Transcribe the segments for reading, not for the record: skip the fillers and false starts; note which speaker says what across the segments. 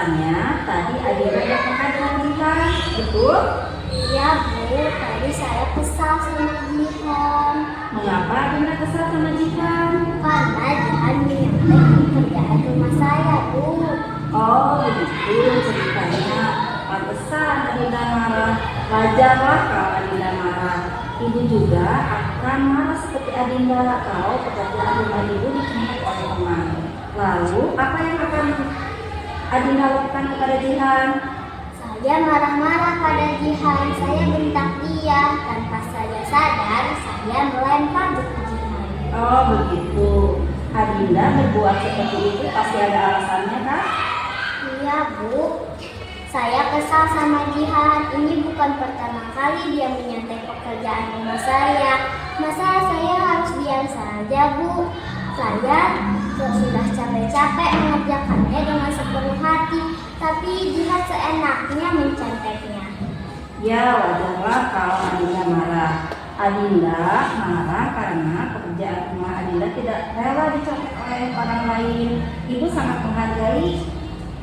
Speaker 1: Katanya tadi Adinda berangkat dengan Jihan, betul?
Speaker 2: Iya Bu, tadi saya kesal sama Jihan.
Speaker 1: Mengapa Adinda kesal sama Jihan?
Speaker 2: Karena Jihan menyampaikan kerjaan rumah saya Bu.
Speaker 1: Oh begitu ceritanya. Pantesan Adinda marah. Wajarlah kalau Adinda marah. Ibu juga akan marah seperti Adinda kalau pekerjaan rumah ibu ditumpuk oleh teman. Lalu apa yang akan Adinda lakukan kepada Jihan?
Speaker 2: Saya marah-marah pada Jihan. Saya bentak dia. Tanpa saya sadar, saya melempar buku Jihan.
Speaker 1: Oh begitu. Adinda berbuat seperti itu pasti ada alasannya kan?
Speaker 2: Iya Bu, saya kesal sama Jihan. Ini bukan pertama kali dia menyantai pekerjaan rumah saya. Masa saya harus diam saja Bu? Saya sudah capek-capek mengerjakannya dengan sepenuh hati, tapi Jihan seenaknya menconteknya.
Speaker 1: Ya wajarlah kalau Adinda marah. Adinda marah karena pekerjaan rumah Adinda tidak rela dicontek oleh orang lain. Ibu sangat menghargai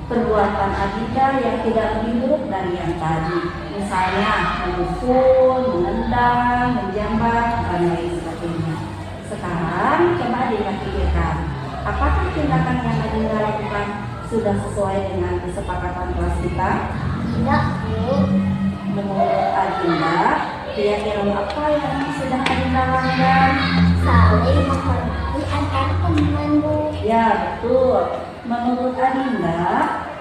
Speaker 1: perbuatan Adinda yang tidak lebih buruk dari yang tadi. Misalnya memukul, menendang, menjambak, dan lain sebagainya. Sekarang coba Adinda pikirkan, apakah tindakan yang Adinda lakukan sudah sesuai dengan kesepakatan kelas kita?
Speaker 2: Tidak Bu.
Speaker 1: Menurut Adinda, kira-kira apa yang sudah Adinda langgar?
Speaker 2: Saling menghormati antar teman Bu.
Speaker 1: Ya betul. Menurut Adinda,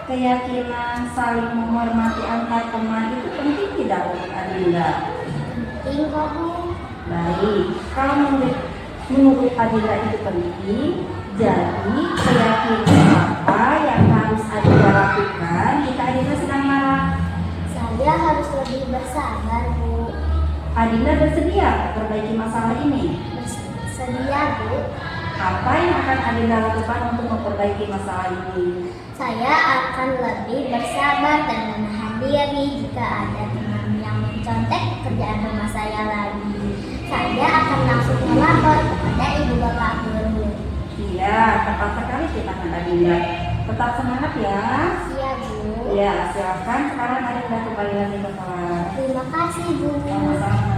Speaker 1: keyakinan saling menghormati antar teman itu penting tidak untuk Adinda?
Speaker 2: Penting kok Bu.
Speaker 1: Baik, kalau menurut Adinda itu penting, jadi keyakinan apa yang harus Adinda lakukan jika Adinda sedang marah?
Speaker 2: Saya harus lebih bersabar Bu.
Speaker 1: Adinda bersedia memperbaiki masalah ini.
Speaker 2: Bersedia Bu.
Speaker 1: Apa yang akan Adinda lakukan untuk memperbaiki masalah ini?
Speaker 2: Saya akan lebih bersabar dan menahan diri jika ada teman yang mencontek pekerjaan rumah saya lagi. Saya akan langsung melapor kepada ibu bapak guru.
Speaker 1: Iya, tepat sekali tindakan Adinda. Tetap semangat ya.
Speaker 2: Siap Bu.
Speaker 1: Ya, silakan sekarang Adinda kembali lagi ke kelas.
Speaker 2: Terima kasih Bu.
Speaker 1: Sama-sama.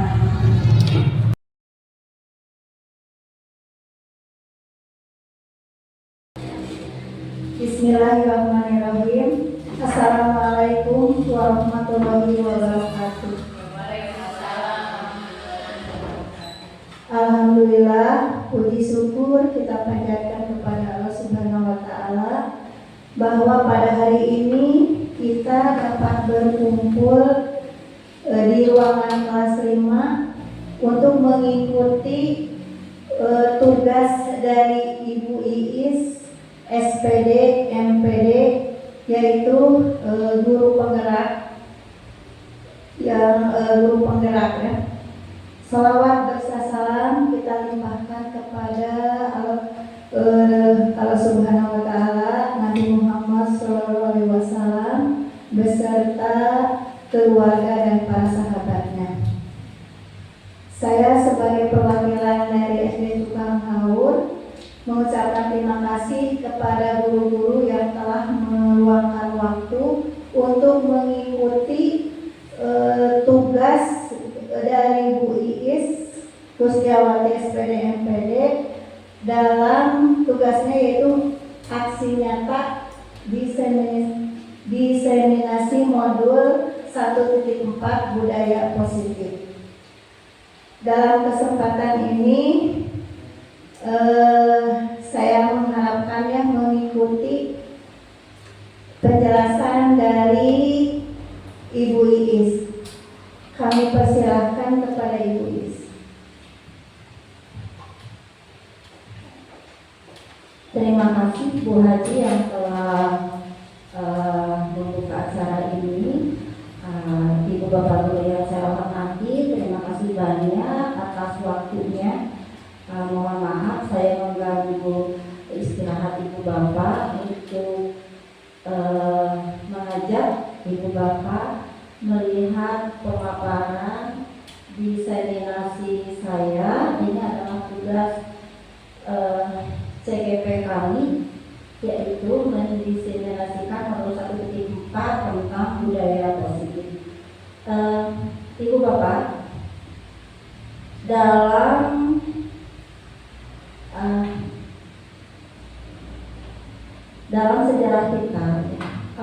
Speaker 3: Bismillahirrahmanirrahim. Assalamualaikum warahmatullahi wabarakatuh. Alhamdulillah, puji syukur kita panjatkan kepada Allah Subhanahu wa taala bahwa pada hari ini kita dapat berkumpul di ruangan kelas 5 untuk mengikuti tugas dari Ibu Iis SPD, MPD, yaitu guru penggerak ya. Salawat bersalam kita limpahkan kepada Allah Subhanahu wa taala, Nabi Muhammad SAW beserta keluarga dan para sahabatnya. Saya sebagai perwakilan dari SD Tukang Haur mengucapkan terima kasih kepada guru-guru yang telah meluangkan waktu untuk mengikuti tugas dari Bu Iis Kusdiawati SPD MPD dalam tugasnya yaitu aksi nyata diseminasi modul 1.4 budaya positif. Dalam kesempatan ini saya mengharapkannya mengikuti penjelasan dari Ibu Iis. Kami persilahkan kepada Ibu Iis.
Speaker 4: Terima kasih Bu Haji yang telah membuka acara ini. Ibu Bapak Guru yang saya hormati, terima kasih banyak atas waktunya. Mohon maaf saya mengganggu istirahat Ibu Bapak untuk mengajak Ibu Bapak melihat pemaparan diseminasi saya. Ini adalah tugas CGP kami, yaitu mendiseminasikan modul 1.4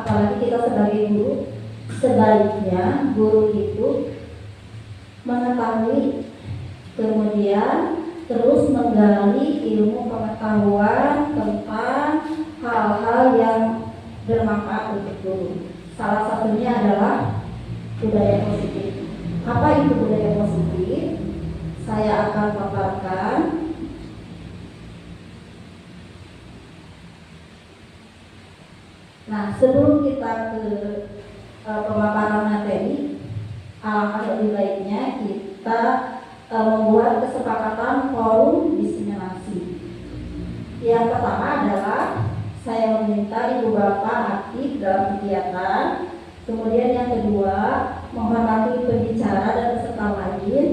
Speaker 4: apalagi kita sebagai guru, sebaiknya guru itu mengetahui, kemudian terus menggali ilmu pengetahuan tentang hal-hal yang bermanfaat untuk guru. Salah satunya adalah budaya positif. Apa itu budaya positif? Saya akan paparkan. Nah, sebelum kita ke pemaparan materi, alangkah lebih baiknya kita membuat kesepakatan forum diseminasi. Yang pertama adalah saya meminta ibu bapak aktif dalam kegiatan. Kemudian yang kedua, menghormati pembicara dan peserta lain.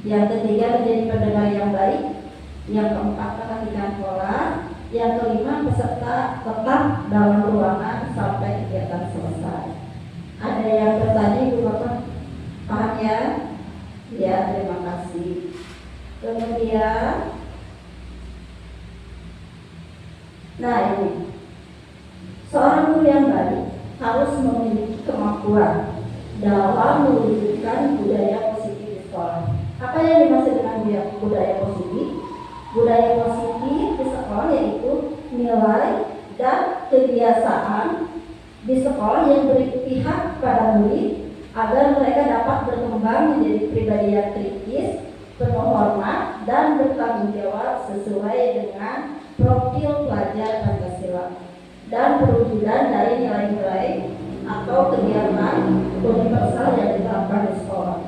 Speaker 4: Yang ketiga, menjadi pendengar yang baik. Yang keempat, perhatikan pola. Yang kelima, peserta tetap dalam ruangan sampai kegiatan selesai. Ada yang bertanya, ibu bapak? Paham ya? Ya, terima kasih. Kemudian, nah ini, seorang guru yang baik harus memiliki kemampuan dalam mewujudkan budaya positif di sekolah. Apa yang dimaksud dengan budaya positif? Budaya positif di sekolah yaitu nilai dan kebiasaan di sekolah yang berpihak pada murid agar mereka dapat berkembang menjadi pribadi yang kritis, penuh hormat, dan bertanggung jawab sesuai dengan profil pelajar Pancasila dan perwujudan dari nilai-nilai atau kegiatan universal yang diterapkan di sekolah.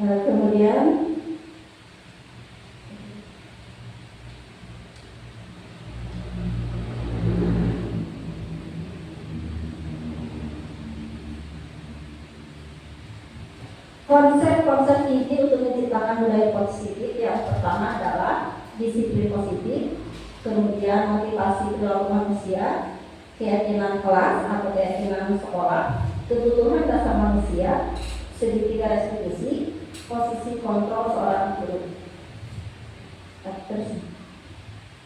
Speaker 4: Kemudian konsep-konsep inti untuk menciptakan budaya positif yang pertama adalah disiplin positif, kemudian motivasi perilaku manusia, keyakinan kelas atau keyakinan sekolah, kebutuhan dasar manusia, segitiga restitusi, posisi kontrol seorang guru.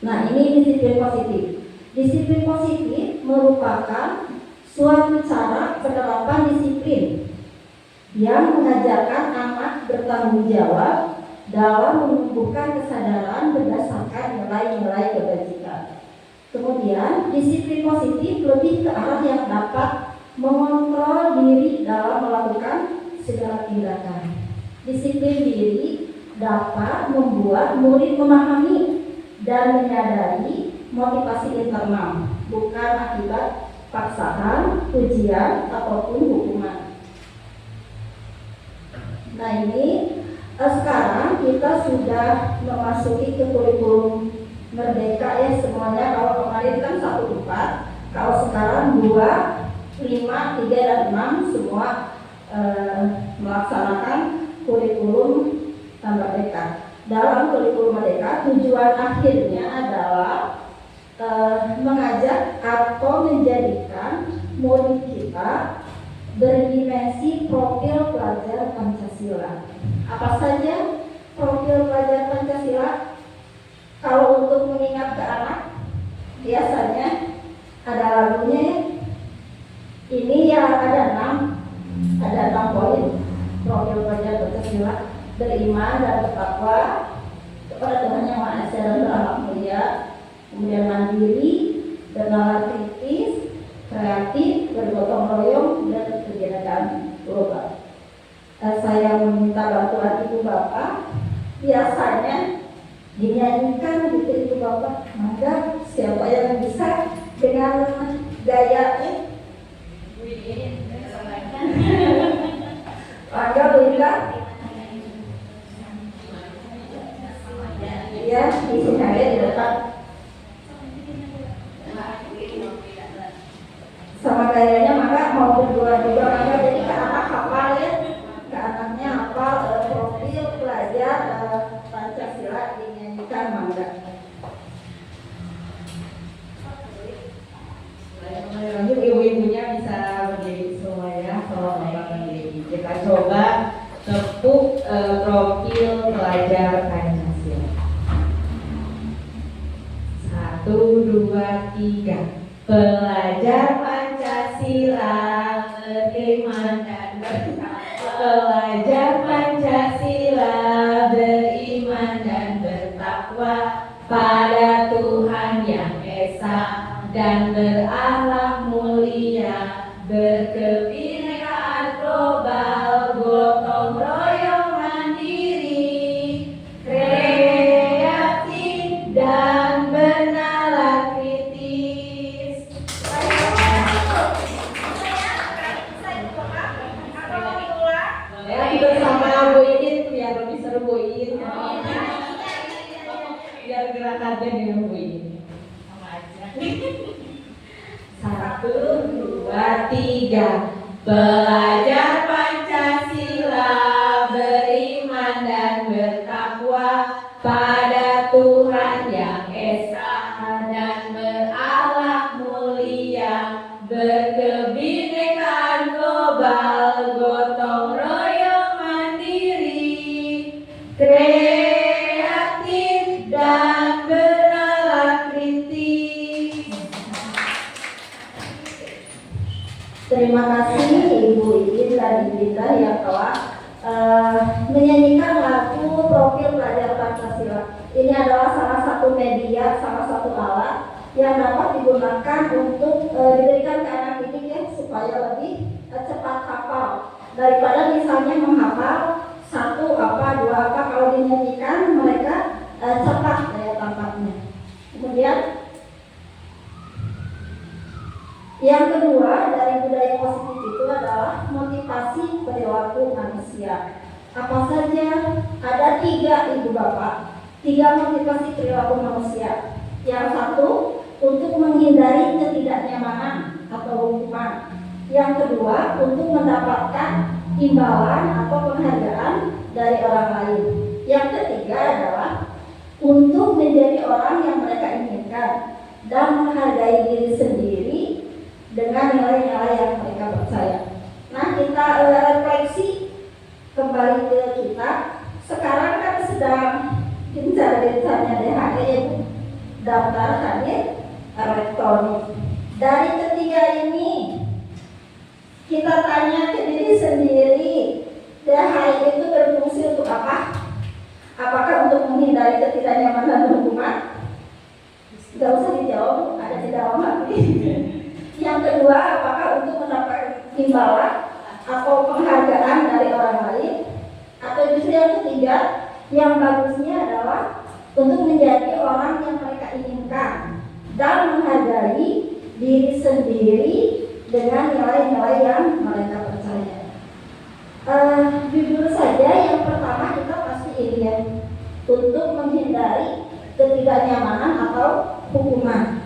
Speaker 4: Nah, ini disiplin positif. Disiplin positif merupakan suatu cara penerapan disiplin yang mengajarkan anak bertanggung jawab dalam menumbuhkan kesadaran berdasarkan nilai-nilai kebajikan. Kemudian, disiplin positif lebih ke arah yang dapat mengontrol diri dalam melakukan segala tindakan. Disiplin diri dapat membuat murid memahami dan menyadari motivasi internal, bukan akibat paksaan, ujian, ataupun hukuman. Nah, ini sekarang kita sudah memasuki ke kurikulum merdeka ya semuanya. Kalau kemarin kan 1-4, kalau sekarang 2, 5, 3, dan 6 semua melaksanakan kurikulum merdeka. Dalam kurikulum merdeka tujuan akhirnya adalah mengajak atau menjadikan murid kita berdimensi profil pelajar Pancasila. Apa saja profil pelajar Pancasila? Kalau untuk mengingat ke anak, biasanya ada lagunya ya. Ini yang ada 6 poin profil pelajar Pancasila: beriman dan bertakwa kepada Tuhan Yang Maha Esa dan berakhlak mulia, kemudian mandiri, bernalar kritis, kreatif, bergotong royong, dan kebinekaan global. Saya meminta bantuan ibu bapak, biasanya dinyanyikan gitu ibu bapak. Maka siapa yang bisa dengan gayanya? Maka Linda, ya di sini ada di depan. Sama gayanya maka mau berdua juga maka jadi ke anak hafal ya, ke anaknya hafal profil pelajar Pancasila dinyanyikan mangga.
Speaker 5: Lanjut ibu-ibunya bisa berdiri semua ya, kalau bapak berdiri. coba tepuk profil pelajar Pancasila. 1, 2, 3. Pelajar Pancasila beriman dan bertakwa. Pelajar Pancasila beriman dan bertakwa pada Tuhan Yang Esa dan berakhlak mulia, berkebinekaan global, gotong royong mandiri, kreatif dan bernalar kritis. Lagi bersama Bu Iin biar lebih seru Bu Iin. Biar gerakannya dengan Bu Iin. 1, 2, 3. Pelajar Pancasila beriman dan bertakwa pada Tuhan Yang Esa dan berakhlak mulia, berkebinekaan global, gotong royong mandiri, kreatif dan bernalar kritis.
Speaker 3: Terima kasih Ibu Iin dan Ibu Dinda yang telah menyanyikan lagu Profil Pelajar Pancasila. Ini adalah salah satu media, salah satu alat yang dapat digunakan untuk diberikan ke anak didik ya, supaya lebih cepat hafal daripada misalnya menghafal 1 apa 2 apa. Kalau dinyanyikan mereka cepat daya tangkapnya. Kemudian yang kedua dari budaya positif itu adalah motivasi perilaku manusia. Apa saja? Ada 3 Ibu Bapak, 3 motivasi perilaku manusia. Yang satu, untuk menghindari ketidaknyamanan atau hukuman. Yang kedua, untuk mendapatkan imbalan atau penghargaan dari orang lain. Yang ketiga adalah untuk menjadi orang yang mereka inginkan dan menghargai diri sendiri dengan nilai-nilai yang mereka percaya. Nah, kita refleksi kembali ke kita. Sekarang kan sedang gencar-gencarnya DHE ya, daftar hadir elektronik. Dari ketiga ini kita tanya ke diri sendiri, DHE itu berfungsi untuk apa? Apakah untuk menghindari ketidaknyamanan hukuman? Gak usah dijawab, ada di dalam hati. Yang kedua, apakah untuk mendapatkan imbalan atau penghargaan dari orang lain? Atau justru yang ketiga, yang bagusnya adalah untuk menjadi orang yang mereka inginkan dan menghargai diri sendiri dengan nilai-nilai yang mereka percaya. Jujur saja, yang pertama kita pasti ingin untuk menghindari ketidaknyamanan atau hukuman.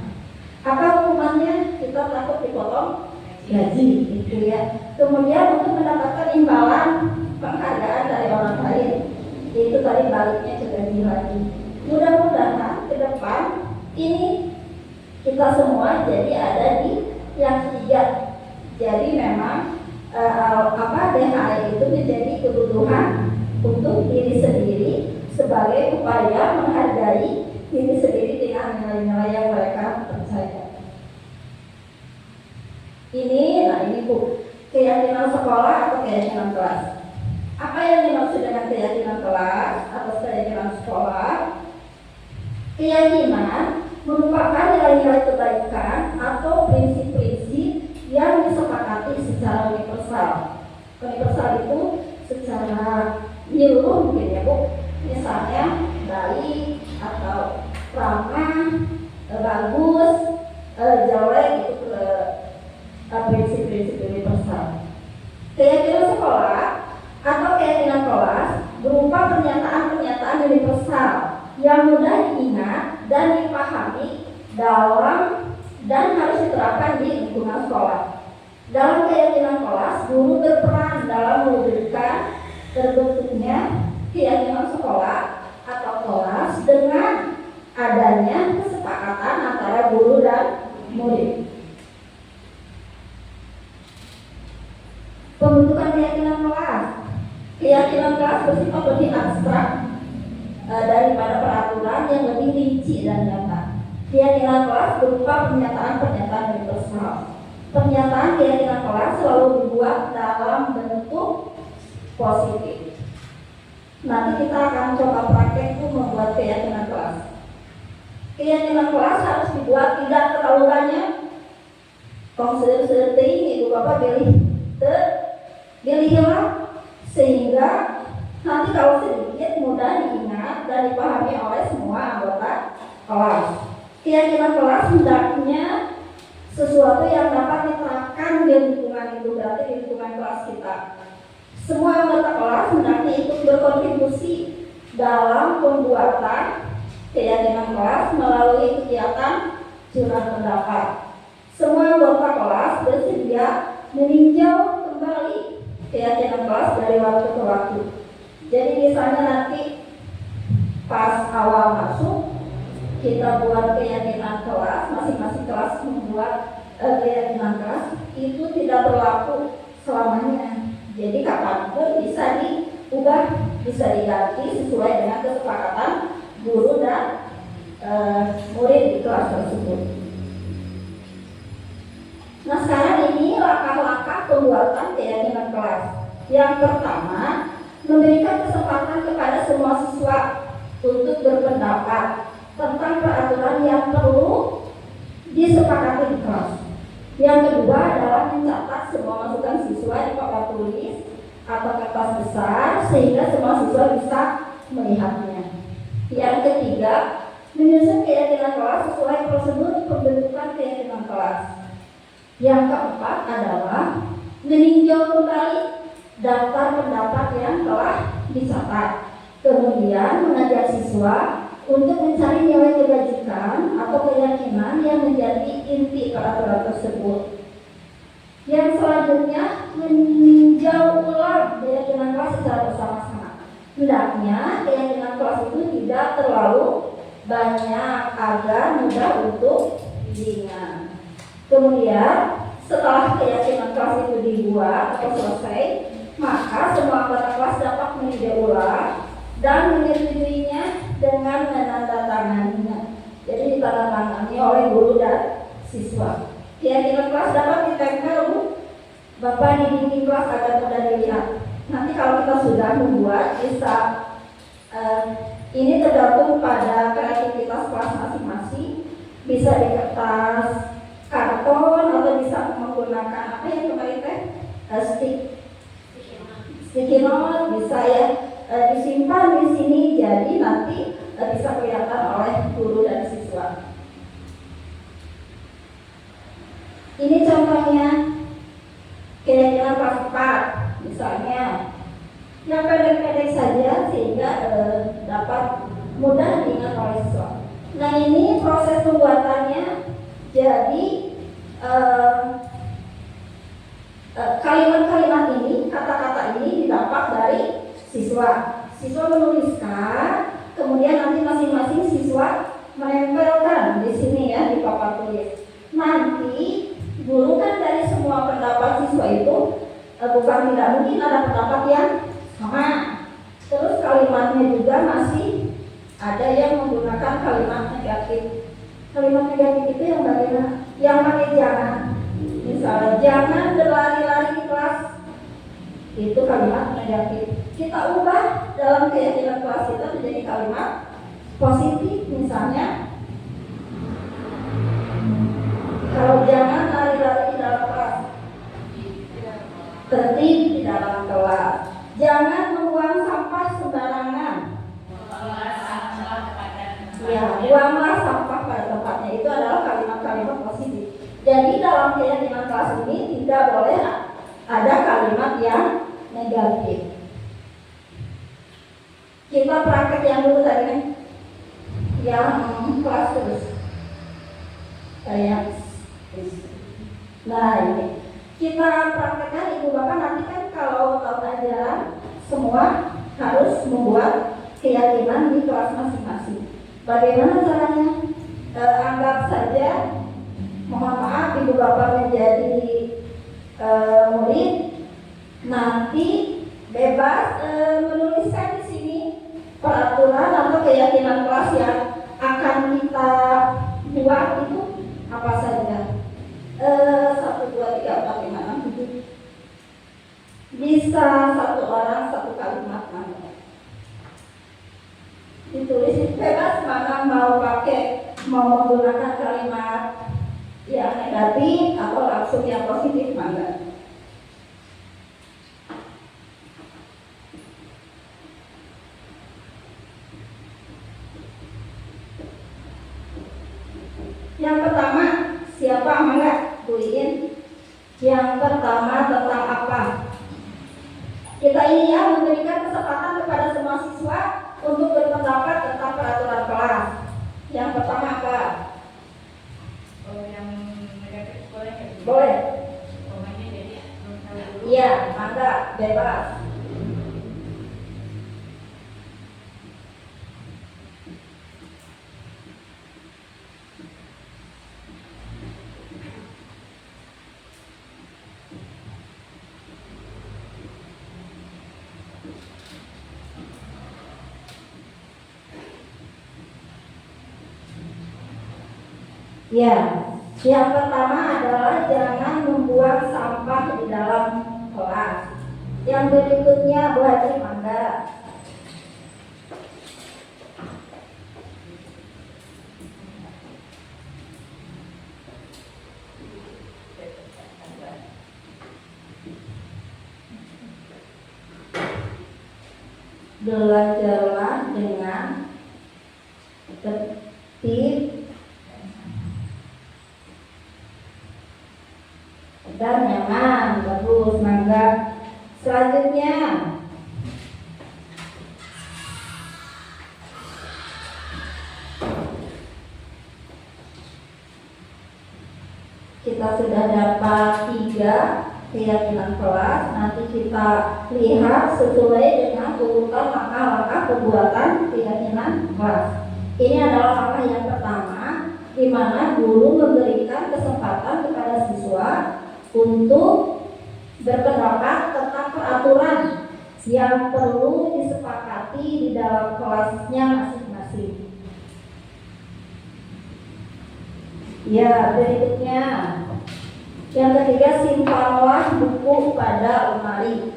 Speaker 3: Apa hukumannya? Kita takut dipotong gaji, gitu ya. Kemudian untuk mendapatkan imbalan penghargaan dari orang lain, itu tadi baliknya ke gaji lagi. Mudah-mudahan ke depan ini kita semua jadi ada di yang ketiga. Jadi memang DHE itu menjadi kebutuhan untuk diri sendiri sebagai upaya menghargai diri sendiri dengan nilai-nilai yang mereka percaya. Ini Bu, keyakinan sekolah atau keyakinan kelas. Apa yang dimaksud dengan keyakinan kelas atau keyakinan sekolah? Keyakinan merupakan nilai-nilai kebaikan atau prinsip-prinsip yang disepakati secara universal. Universal itu secara menyeluruh mungkin ya Bu. Misalnya baik atau ramah, bagus, jelek, itu prinsip-prinsip universal. Keyakinan sekolah atau keyakinan kelas berupa pernyataan-pernyataan universal yang mudah diingat dan dipahami dalam dan harus diterapkan di lingkungan sekolah. Dalam keyakinan kelas, guru berperan dalam mewujudkan terbentuknya keyakinan sekolah atau kelas dengan adanya kesepakatan antara guru dan murid. Pembentukan keyakinan kelas Keyakinan kelas bersifat lebih abstrak daripada peraturan yang lebih rinci dan nyata. Keyakinan kelas berupa pernyataan-pernyataan universal. Pernyataan keyakinan kelas selalu dibuat dalam bentuk positif. Nanti kita akan coba praktek membuat keyakinan kelas. Keyakinan kelas harus dibuat tidak terlalu banyak. Konser ini Ibu Bapak pilih sehingga nanti kalau sedikit mudah diingat dan dipahami oleh semua anggota kelas. Keyakinan kelas hendaknya sesuatu yang dapat diterapkan di lingkungan itu, berarti di lingkungan kelas kita. Semua anggota kelas hendaknya ikut berkontribusi dalam pembuatan keyakinan kelas melalui kegiatan curhat pendapat. Semua anggota kelas bersedia meninjau kembali keyakinan kelas dari waktu ke waktu. Jadi misalnya nanti pas awal masuk kita buat keyakinan kelas, masing-masing kelas membuat keyakinan kelas, itu tidak berlaku selamanya. Jadi kapanpun bisa diubah, bisa diganti sesuai dengan kesepakatan guru dan murid di kelas tersebut. Nah sekarang ini langkah-langkah pembuatan keyakinan kelas. Yang pertama, memberikan kesempatan kepada semua siswa untuk berpendapat tentang peraturan yang perlu disepakati di kelas. Yang kedua adalah mencatat semua masukan siswa di papan tulis atau kertas besar sehingga semua siswa bisa melihatnya. Yang ketiga, menyusun keyakinan kelas sesuai prosedur pembentukan keyakinan kelas. Yang keempat adalah meninjau kembali daftar pendapat yang telah dicatat. Kemudian mengajak siswa untuk mencari nilai kebajikan atau keyakinan yang menjadi inti peraturan tersebut. Yang selanjutnya meninjau ulang keyakinan kelas secara bersama-sama. Hendaknya keyakinan kelas itu tidak terlalu banyak agar mudah untuk diingat. Kemudian setelah keyakinan kelas itu dibuat atau selesai, maka semua anggota kelas dapat meninjau ulang dan menyetujuinya dengan menandatanganinya. Jadi ditandatangani oleh guru dan siswa. Keyakinan kelas dapat ditempel Bapak di dinding kelas agar mudah dilihat. Nanti kalau kita sudah membuat bisa ini tergantung pada kreativitas kelas masing-masing. Bisa di kertas karton atau bisa menggunakan apa yang kemarin sticky note, bisa ya disimpan di sini, jadi nanti bisa kelihatan oleh guru dan siswa. Ini contohnya keyakinan kelas 4, misalnya yang pendek-pendek saja sehingga dapat mudah diingat oleh siswa. Nah ini proses pembuatannya. Jadi kalimat-kalimat ini, kata-kata ini didapat dari siswa. Siswa menuliskan, kemudian nanti masing-masing siswa menempelkan di sini ya di papan tulis. Nanti guru kan dari semua pendapat siswa itu bukan tidak mungkin ada pendapat yang sama. Terus kalimatnya juga masih ada yang menggunakan kalimat negatif. Kalimat negatif itu yang bagaimana? Yang pakai jangan. Misalnya jangan berlari-lari di kelas. Itu kalimat negatif. Kita ubah dalam keyakinan kelas kita menjadi kalimat positif. Misalnya kalau jangan lari-lari di dalam kelas, tertib di dalam kelas. Jangan membuang sampah sembarangan. Ya, buanglah sampah pada tempatnya. Itu adalah kalimat-kalimat positif. Jadi dalam keyakinan kelas ini tidak boleh ada kalimat yang negatif. Kita praktek yang dulu tadi kan, yang kelas terus. Nah ini kita praktekkan Ibu Bapak nanti kan kalau tahun ajaran semua harus membuat keyakinan di kelas masing-masing. Bagaimana caranya? Anggap saja, mohon maaf Ibu Bapak menjadi murid, nanti bebas menuliskan di sini peraturan atau keyakinan kelas yang akan kita buat itu apa saja. 1, 2, 3, 4, 5, 6, 7. Bisa satu orang satu kalimat mana? Ditulis bebas, mana mau menggunakan kalimat yang negatif atau langsung yang positif mana? Yang pertama, siapa mana? Buin. Yang pertama tentang apa? Kita ini ya memberikan kesempatan kepada semua siswa untuk berpendapat tentang peraturan kelas. Yang pertama apa?
Speaker 5: Yang negatif boleh nggak?
Speaker 3: Boleh.
Speaker 5: Pokoknya jadi
Speaker 3: Iya, mangga, bebas. Ya, yang pertama adalah jangan membuang sampah di dalam kelas. Yang berikutnya Bu Haji, mangga. Belajarlah dengan tertib dan nyaman. Bagus, mangga. Selanjutnya kita sudah dapat 3 keyakinan kelas. Nanti kita lihat sesuai dengan urutan langkah-langkah pembuatan keyakinan kelas. Ini adalah langkah yang pertama, di mana guru memberikan kesempatan kepada siswa untuk berpendapat tentang peraturan yang perlu disepakati di dalam kelasnya masing-masing. Ya, berikutnya yang ketiga, simpanlah buku pada lemari.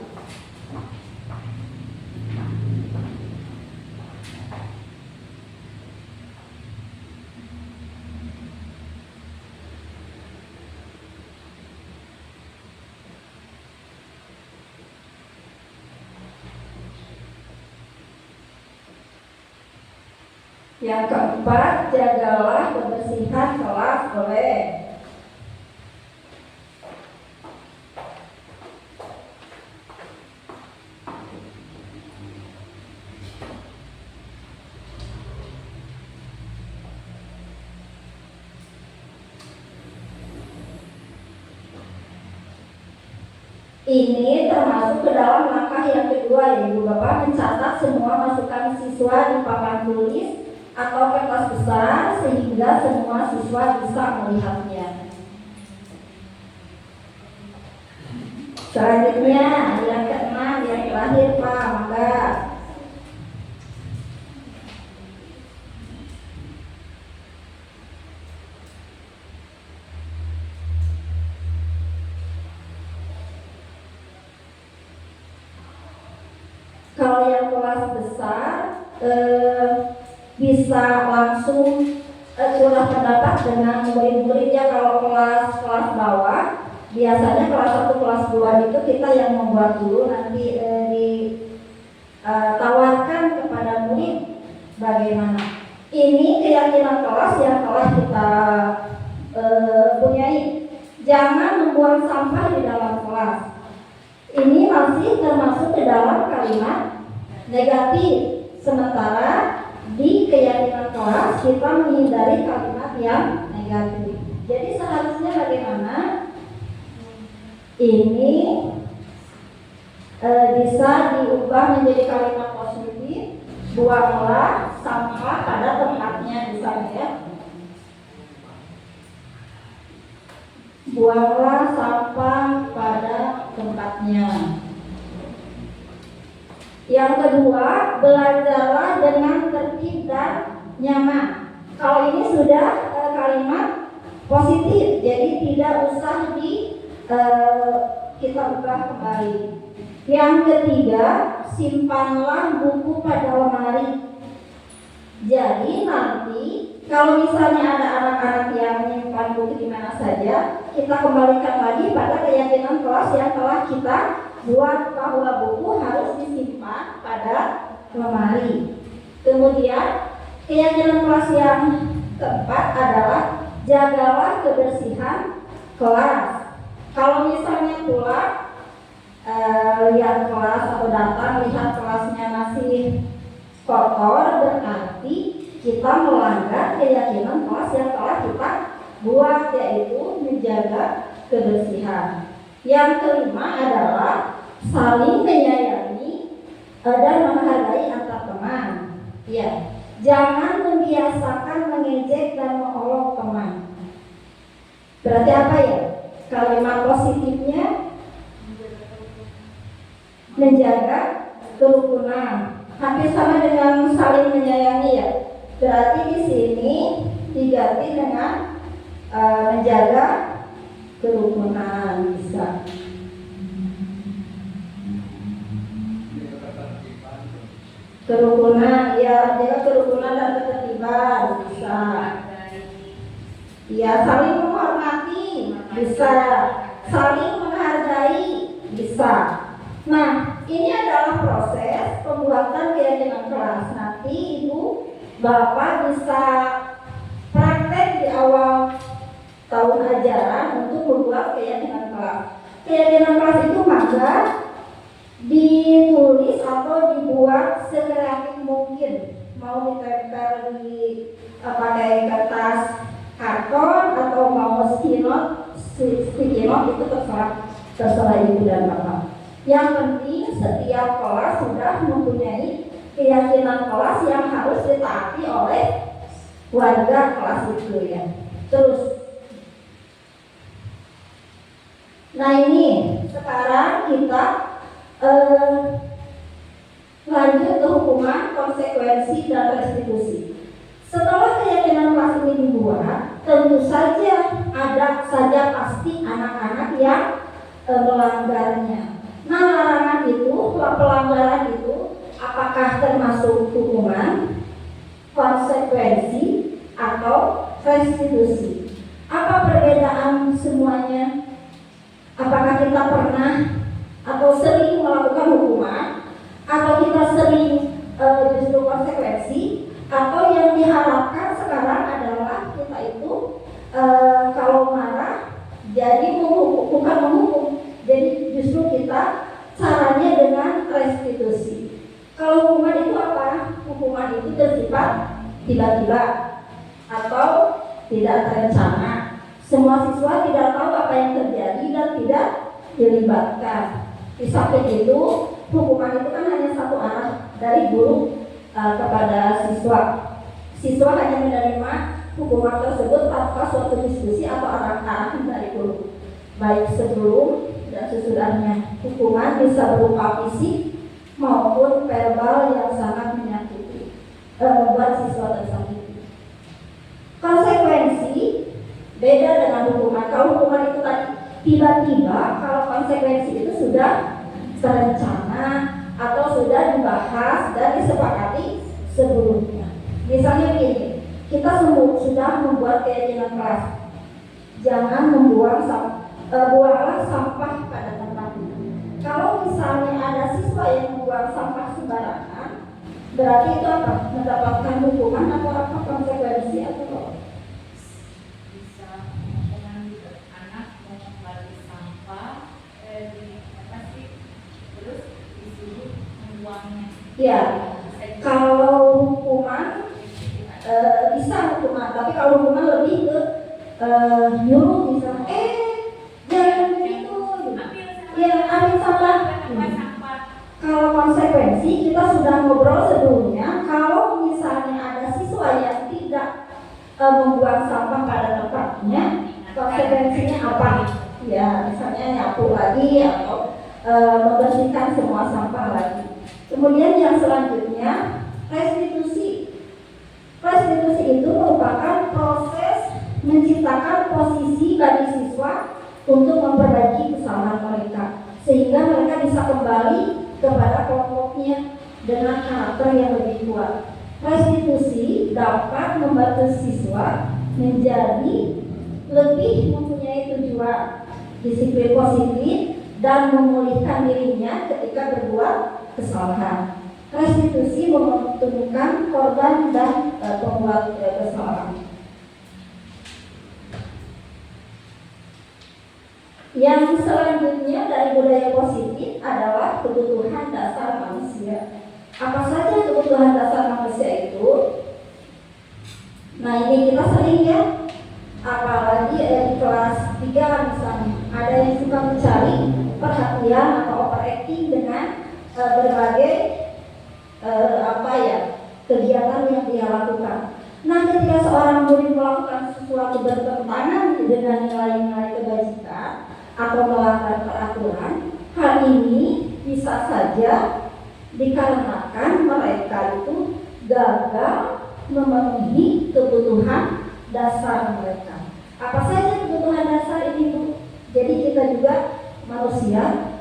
Speaker 3: Yang keempat, jagalah kebersihan kelas. Boleh. Ini termasuk ke dalam langkah yang kedua, ya Ibu Bapak, mencatat semua masukan siswa di papan tulis atau kertas besar sehingga semua siswa bisa melihatnya. Selanjutnya yang keenam, yang terakhir Pak, mangga. Kalau yang kelas besar bisa langsung curah pendapat dengan murid-muridnya. Kalau kelas bawah, biasanya kelas 1, kelas 2 itu kita yang membuat dulu, nanti ditawarkan kepada murid bagaimana. Ini keyakinan kelas yang telah kita punyai. Jangan membuang sampah di dalam kelas. Ini masih termasuk ke dalam kalimat negatif. Sementara di keyakinan kelas kita menghindari kalimat yang negatif. Jadi seharusnya bagaimana? Ini bisa diubah menjadi kalimat positif. Buanglah sampah pada tempatnya, misalnya ya. Buanglah sampah pada tempatnya. Yang kedua, belajarlah dengan tertib dan nyaman. Kalau ini sudah kalimat positif, jadi tidak usah kita ubah kembali. Yang ketiga, simpanlah buku pada lemari. Jadi nanti kalau misalnya ada anak-anak yang menyimpan buku di mana saja, kita kembalikan lagi pada keyakinan kelas yang telah kita buat, bahwa buku harus disimpan pada lemari. Kemudian keyakinan kelas yang keempat adalah jagalah kebersihan kelas. Kalau misalnya pulang lihat kelas atau datang lihat kelasnya masih kotor, berarti kita melanggar keyakinan kelas yang telah kita buat, yaitu menjaga kebersihan. Yang kelima adalah saling menyayangi dan menghargai antar teman. Ya, jangan membiasakan mengejek dan mengolok teman. Berarti apa ya? Kalimat positifnya menjaga kerukunan. Hampir sama dengan saling menyayangi ya. Berarti di sini diganti dengan menjaga kerukunan, bisa. Kerukunan, ya, jaga kerukunan dan ketertiban, bisa. Ya, saling menghormati, bisa. Saling menghargai, bisa. Nah, ini adalah proses pembuatan keyakinan kelas. Nanti Ibu Bapak bisa praktek di awal tahun ajaran untuk membuat keyakinan kelas. Keyakinan kelas itu maka ditulis atau dibuat sekreatif mungkin. Mau ditempel di pakai kertas karton atau mau sticky note itu terserah Ibu dan Bapak. Yang penting setiap kelas sudah mempunyai keyakinan kelas yang harus ditaati oleh warga kelas itu ya. Terus, nah ini sekarang kita lanjut ke hukuman, konsekuensi dan restitusi. Setelah keyakinan kelas ini dibuat, tentu saja ada saja pasti anak-anak yang melanggarnya. Nah, larangan itu, pelanggaran itu apakah termasuk hukuman, konsekuensi, atau restitusi? Apa perbedaan semuanya? Apakah kita pernah atau sering melakukan hukuman, atau kita sering justru konsekuensi, atau yang diharapkan sekarang adalah kita itu kalau marah jadi bukan menghukum, jadi justru kita caranya dengan restitusi. Kalau hukuman itu apa? Hukuman itu bersifat tiba-tiba atau tidak terencana. Semua siswa tidak tahu apa yang terjadi dan tidak dilibatkan. Di samping itu, hukuman itu kan hanya satu arah dari guru kepada siswa. Siswa hanya menerima hukuman tersebut tanpa suatu diskusi atau arahan dari guru, baik sebelum dan sesudahnya. Hukuman bisa berupa fisik maupun verbal yang sangat menyakiti, membuat siswa tersakiti. Konsekuensi beda dengan hukuman. Kalau hukuman itu tadi tiba-tiba, kalau konsekuensi itu sudah terencana atau sudah dibahas dan disepakati sebelumnya. Misalnya begini, kita sudah membuat keyakinan kelas, jangan buanglah sampah pada tempatnya. Kalau misalnya ada siswa yang membuang sampah sembarangan, berarti itu apa? Mendapatkan hukuman atau apa, konsekuensi atau apa?
Speaker 5: Bisa mengambil anak membalik sampah terus disuruh membuangnya.
Speaker 3: Ya, kalau hukuman bisa hukuman, tapi kalau hukuman lebih ke nyuruh, misalnya jangan begitu, ya ambil sampah. Kalau konsekuensi kita sudah ngobrol sebelumnya, kalau misalnya ada siswa yang tidak membuang sampah pada tempatnya, konsekuensinya apa? Ya misalnya nyapu lagi atau membersihkan semua sampah lagi. Kemudian yang selanjutnya restitusi. Restitusi itu merupakan proses menciptakan posisi bagi siswa untuk memperbaiki kesalahan mereka sehingga mereka bisa kembali kepada kelompoknya dengan karakter yang lebih kuat. Restitusi dapat membantu siswa menjadi lebih mempunyai tujuan, disiplin positif, dan memulihkan dirinya ketika berbuat kesalahan. Restitusi menguntungkan korban dan pembuat kesalahan. Yang selanjutnya dari budaya positif adalah kebutuhan dasar manusia. Apa saja kebutuhan dasar manusia itu? Nah, ini kita sering ya, apalagi di kelas 3 misalnya, ada yang suka mencari perhatian atau overacting dengan berbagai kegiatan yang dia lakukan. Nah, ketika seorang murid melakukan sesuatu bertentangan dengan nilai-nilai kebajikan atau melanggar peraturan, hal ini bisa saja dikarenakan mereka itu gagal memenuhi kebutuhan dasar mereka. Apa saja kebutuhan dasar ini, Bu? Jadi kita juga manusia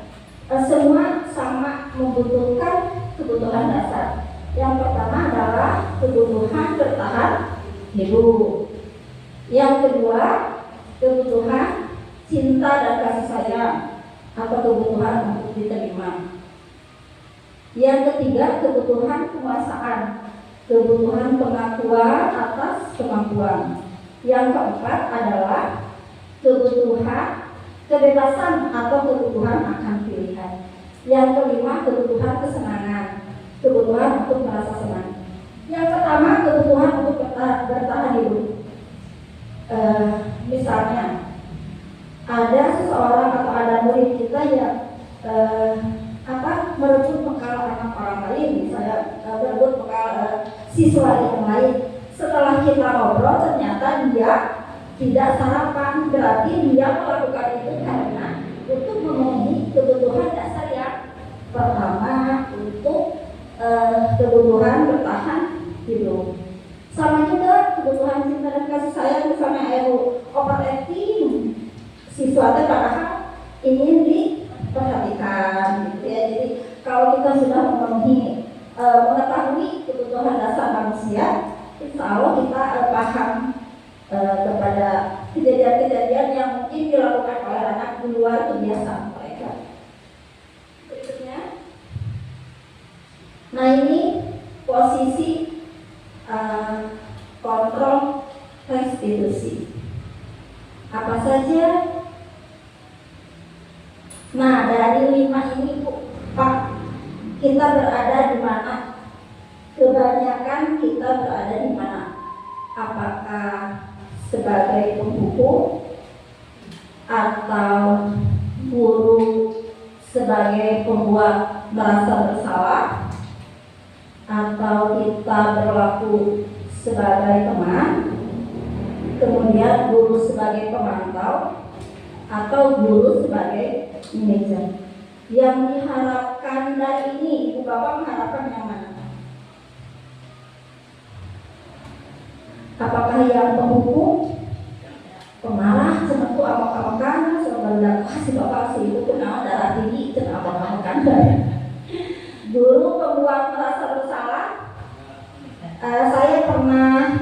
Speaker 3: semua sama membutuhkan kebutuhan dasar. Yang pertama adalah kebutuhan bertahan hidup. Yang kedua, kebutuhan cinta dan kasih sayang atau kebutuhan untuk diterima. Yang ketiga, kebutuhan penguasaan, kebutuhan pengakuan atas kemampuan. Yang keempat adalah kebutuhan kebebasan atau kebutuhan akan pilihan. Yang kelima, kebutuhan kesenangan, kebutuhan untuk merasa senang. Yang pertama, kebutuhan untuk bertahan hidup. Misalnya, ada seseorang atau ada murid kita yang merebut bekal anak orang lain, misalnya merebut bekal siswa yang lain. Setelah kita ngobrol, ternyata dia tidak sarapan, berarti dia melakukan itu karena untuk memenuhi kebutuhan dasar yang pertama, untuk kebutuhan bertahan hidup. Sama juga kebutuhan cinta dan kasih sayang, misalnya overacting siswa padahal ingin diperhatikan gitu ya. Jadi kalau kita sudah mengetahui kebutuhan dasar manusia, insya Allah kita paham kepada kejadian-kejadian yang mungkin dilakukan oleh anak di luar kebiasaan mereka. Berikutnya, nah ini posisi kontrol restitusi. Apa saja? Nah, dari 5 ini, Pak, kita berada di mana? Kebanyakan kita berada di mana? Apakah sebagai pembuku atau guru sebagai pembuat merasa bersalah, atau kita berlaku sebagai teman, kemudian guru sebagai pemantau, atau guru sebagai manajer. Yang diharapkan dari ini, Ibu Bapak mengharapkan yang mana? Apakah yang pembuku, pemarah, semetu amok-amokan, sebenarnya si Bapak si Ibu kenal darah tinggi, kenal amok-amokan. Guru pembuat merasa bersalah. Saya pernah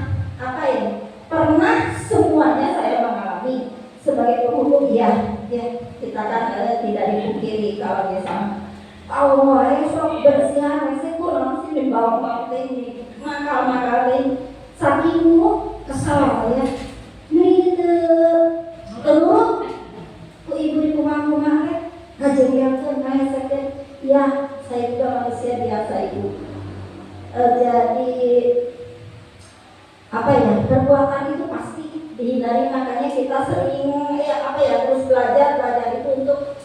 Speaker 3: semuanya saya mengalami sebagai pembuku. Ya, kita kan tidak dipungkiri kalau misalnya Allah esok bersihan, saya kurang sih dibawa ini makal ini. Saking kesal ya, ini terus ku ibu di kumang-kumang ngajengkelkeun saya sakit. Ya, saya juga manusia biasa Ibu. Jadi perbuatan itu pasti dihindari, makanya kita sering terus belajar itu untuk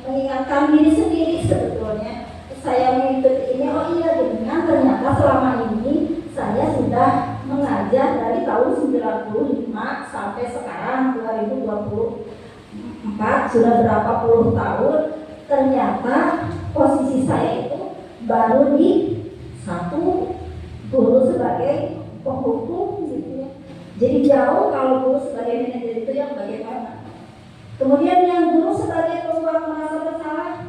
Speaker 3: mengingatkan diri sendiri sebetulnya. Saya mengikuti ini, dengan ternyata selama ini saya sudah mengajar dari tahun 95 sampai sekarang 2024, sudah berapa puluh tahun. ternyata posisi saya itu baru di satu, guru sebagai penghukum gitu ya. Jadi jauh kalau guru sebagai manajer itu yang bagaimana. Kemudian yang guru sebagai pembuat merasa bersalah,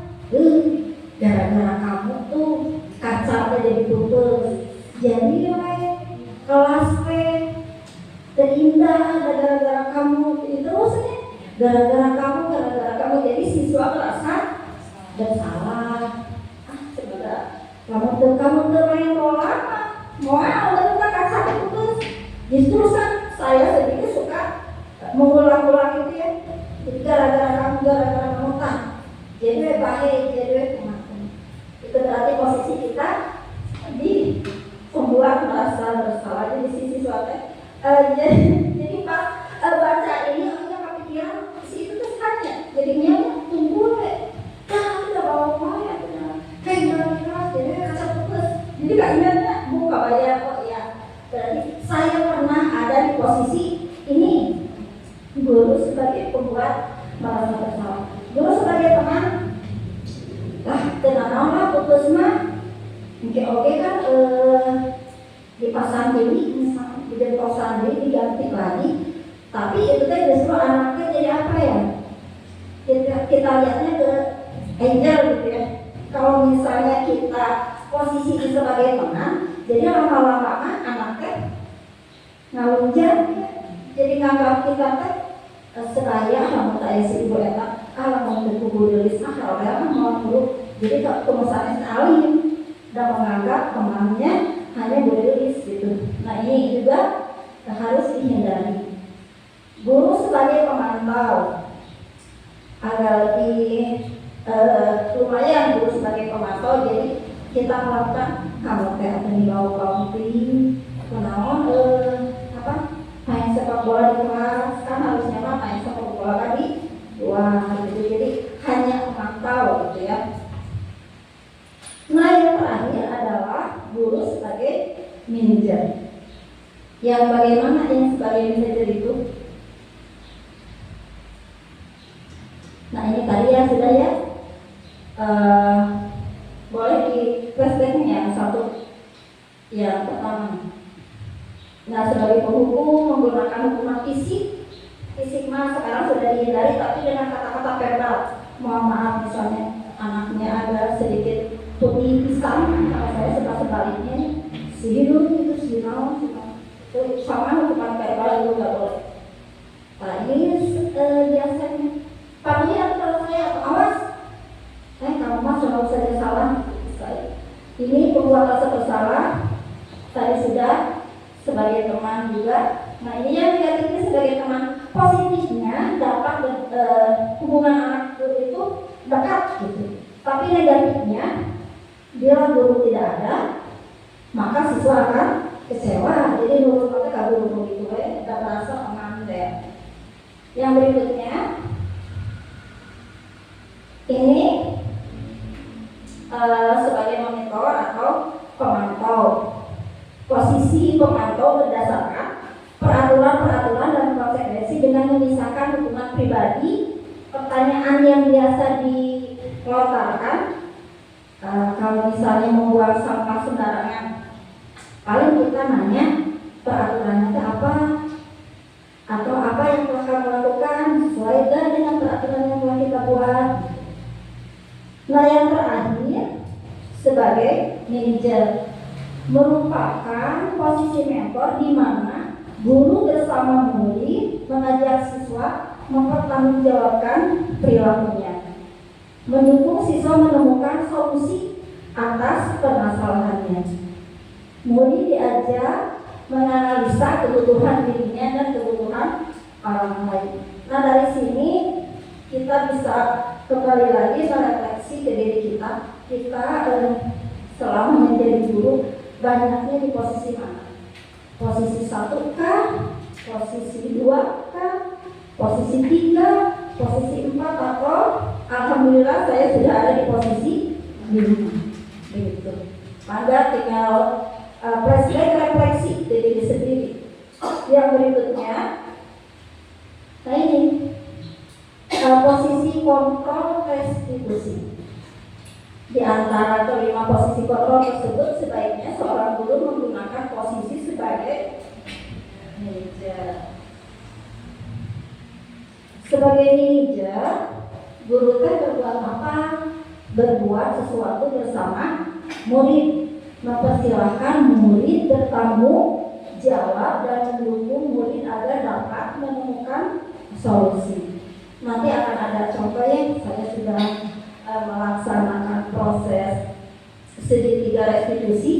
Speaker 3: gara-gara kamu tuh kaca jadi putus, jadi kelas terindah gara-gara kamu itu terusnya, gara-gara kamu jadi siswa merasa bersalah. Sebenarnya kamu tuh main bola, mau bener kaca putus. Justru saya sendiri suka mengulang-ulang itu ya. Jadi gara-gara kamu tak, jadi baik, jadi kemakan. Itu berarti posisi kita di pembuat merasa bersalah. Jadi sisi suatu. Jadi pas baca ini aku kepikiran si itu tuh hanya jadinya tunggu deh. Udah bawa ya kayak gimana jadi kaca putus. Jadi gak ingatnya buka bayar kok ya. Berarti saya pernah ada di posisi ini. Guru sebagai pembuat merasa bersalah, guru sebagai teman tenang lah putus mah oke kan dipasang diri misalnya jadi pasang diri diganti lagi, tapi itu kan justru anaknya jadi apa ya, kita lihatnya ke angel gitu ya. Kalau misalnya kita posisi sebagai teman, jadi lama-lama anaknya ngalunjak, jadi nganggap kita teh seraya kamu tak isi ibu eta mau buku tulis kalau mau dulu, jadi kemusahannya saling dan menganggap temannya hanya tulis gitu. Nah ini juga harus dihindari. Guru sebagai pemantau agar lebih lumayan guru sebagai pemantau, jadi kita melakukan kamu teh akan dibawa kenaon apa main sepak bola di kelas, kan harusnya mah main sepak bola kan di luar gitu. Jadi hanya memantau gitu ya. Nah yang terakhir adalah guru sebagai manajer. Yang bagaimana yang sebagai manajer itu? Nah ini tadi ya sudah ya. Boleh di flashbacknya yang satu, yang pertama. Nah sebagai penghukum menggunakan hukuman fisik mah sekarang sudah dihindari, tapi dengan kata-kata verbal. Mohon maaf misalnya anaknya ada sedikit putih pisang, kalau saya sebaliknya siru itu sinau itu sama hukuman verbal itu nggak boleh. Nah ini biasanya panggil kalau saya awas, kamu mah selalu saja salah. Ini pembuat rasa bersalah tadi sudah. Sebagai teman juga. Nah ini yang negatifnya sebagai teman, positifnya dapat hubungan anak guru itu dekat gitu. Tapi negatifnya bila guru tidak ada, maka siswa akan kecewa. Jadi guru mereka guru itu tidak merasa aman deh. Yang berikutnya ini sebagai monitor atau pemantau. Posisi pemantau berdasarkan peraturan-peraturan dan konsekuensi dengan memisahkan hukuman pribadi. Pertanyaan yang biasa dilontarkan, kalau misalnya membuang sampah sembarangan, paling kita nanya peraturannya itu apa, atau apa yang telah kamu lakukan sesuai dengan peraturan yang telah kita buat. Nah yang terakhir sebagai manajer, merupakan posisi mentor di mana guru bersama murid mengajak siswa mempertanggungjawabkan perilakunya, mendukung siswa menemukan solusi atas permasalahannya. Murid diajak menganalisa kebutuhan dirinya dan kebutuhan orang lain. Nah dari sini kita bisa kembali lagi merefleksi ke diri kita. Selama menjadi guru banyaknya di posisi mana? Posisi 1 kah? Posisi 2 kah? Posisi 3? Posisi 4? Atau alhamdulillah saya sudah ada di posisi 5. Begitu. Maka tinggal flashback refleksi ke diri sendiri. Yang berikutnya, nah ini posisi kontrol restitusi. Di antara kelima posisi kontrol tersebut, sebaiknya seorang guru menggunakan posisi sebagai manajer. Sebagai manajer, guru teh berbuat apa? Berbuat sesuatu bersama murid, mempersilahkan murid bertanggung jawab dan mendukung murid agar dapat menemukan solusi. Nanti akan ada contohnya. Saya sudah melaksanakan proses segitiga restitusi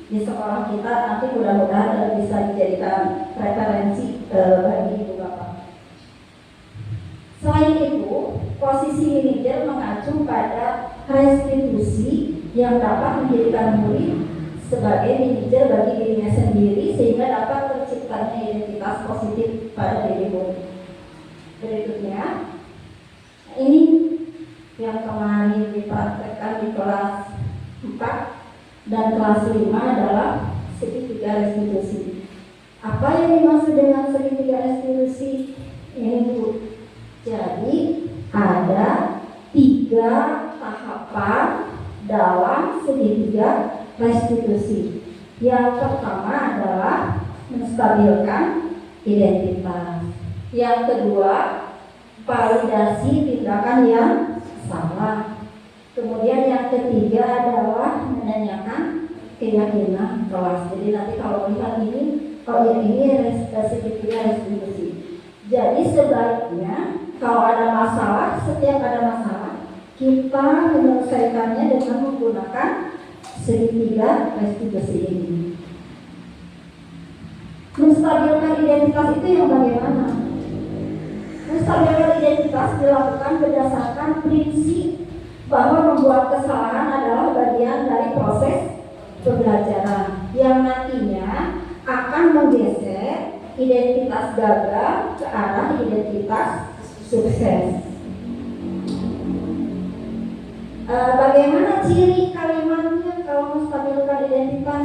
Speaker 3: di sekolah kita. Nanti mudah-mudahan bisa dijadikan referensi bagi ibu bapak. Selain itu, posisi manajer mengacu pada restitusi yang dapat menjadikan murid sebagai manajer bagi dirinya sendiri sehingga dapat terciptanya identitas positif pada diri murid. Berikutnya, ini yang kemarin dipraktekkan di kelas 4 dan kelas 5 adalah segitiga restitusi. Apa yang dimaksud dengan segitiga restitusi? Ini Bu. Jadi ada 3 tahapan dalam segitiga restitusi. Yang pertama adalah menstabilkan identitas. Yang kedua, validasi tindakan yang salah. Kemudian yang ketiga adalah menanyakan keyakinan kelas. Jadi nanti kalau lihat ini, kalau ini segitiga restitusi. Jadi sebaiknya kalau ada masalah, setiap ada masalah, kita menyelesaikannya dengan menggunakan segitiga restitusi ini. Menstabilkan identitas itu yang bagaimana? Menstabilkan identitas dilakukan berdasarkan prinsip bahwa membuat kesalahan adalah bagian dari proses pembelajaran yang nantinya akan menggeser identitas gagal ke arah identitas sukses. Bagaimana ciri kalimatnya kalau menstabilkan identitas?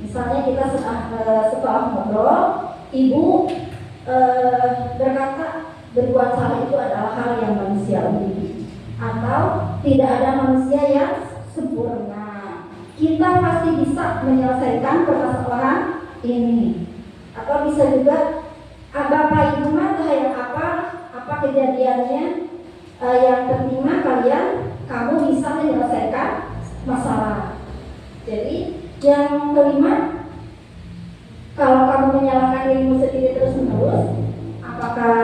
Speaker 3: Misalnya kita setelah ngobrol, ibu berkata berbuat salah itu adalah hal yang manusiawi, atau tidak ada manusia yang sempurna. Kita pasti bisa menyelesaikan permasalahan ini. Atau bisa juga Bapak Ibu mah yang apa kejadiannya, yang penting mah kamu bisa menyelesaikan masalah. Jadi yang kelima, kalau kamu menyalahkan dirimu sendiri terus-menerus, apakah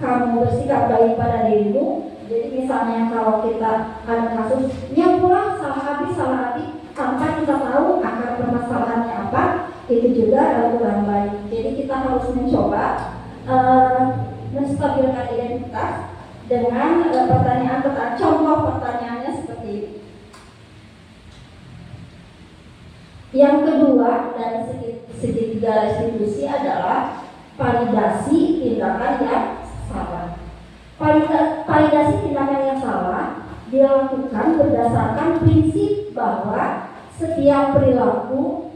Speaker 3: kamu bersikap baik pada dirimu? Jadi misalnya kalau kita ada kasus yang pulang salah hati tanpa kita tahu akar permasalahannya apa, itu juga kurang baik. Jadi kita harus mencoba menstabilkan identitas dengan pertanyaan. Contoh pertanyaannya seperti ini. Yang kedua dari segitiga restitusi adalah validasi tindakan yang salah. Validasi tindakan yang salah dilakukan berdasarkan prinsip bahwa setiap perilaku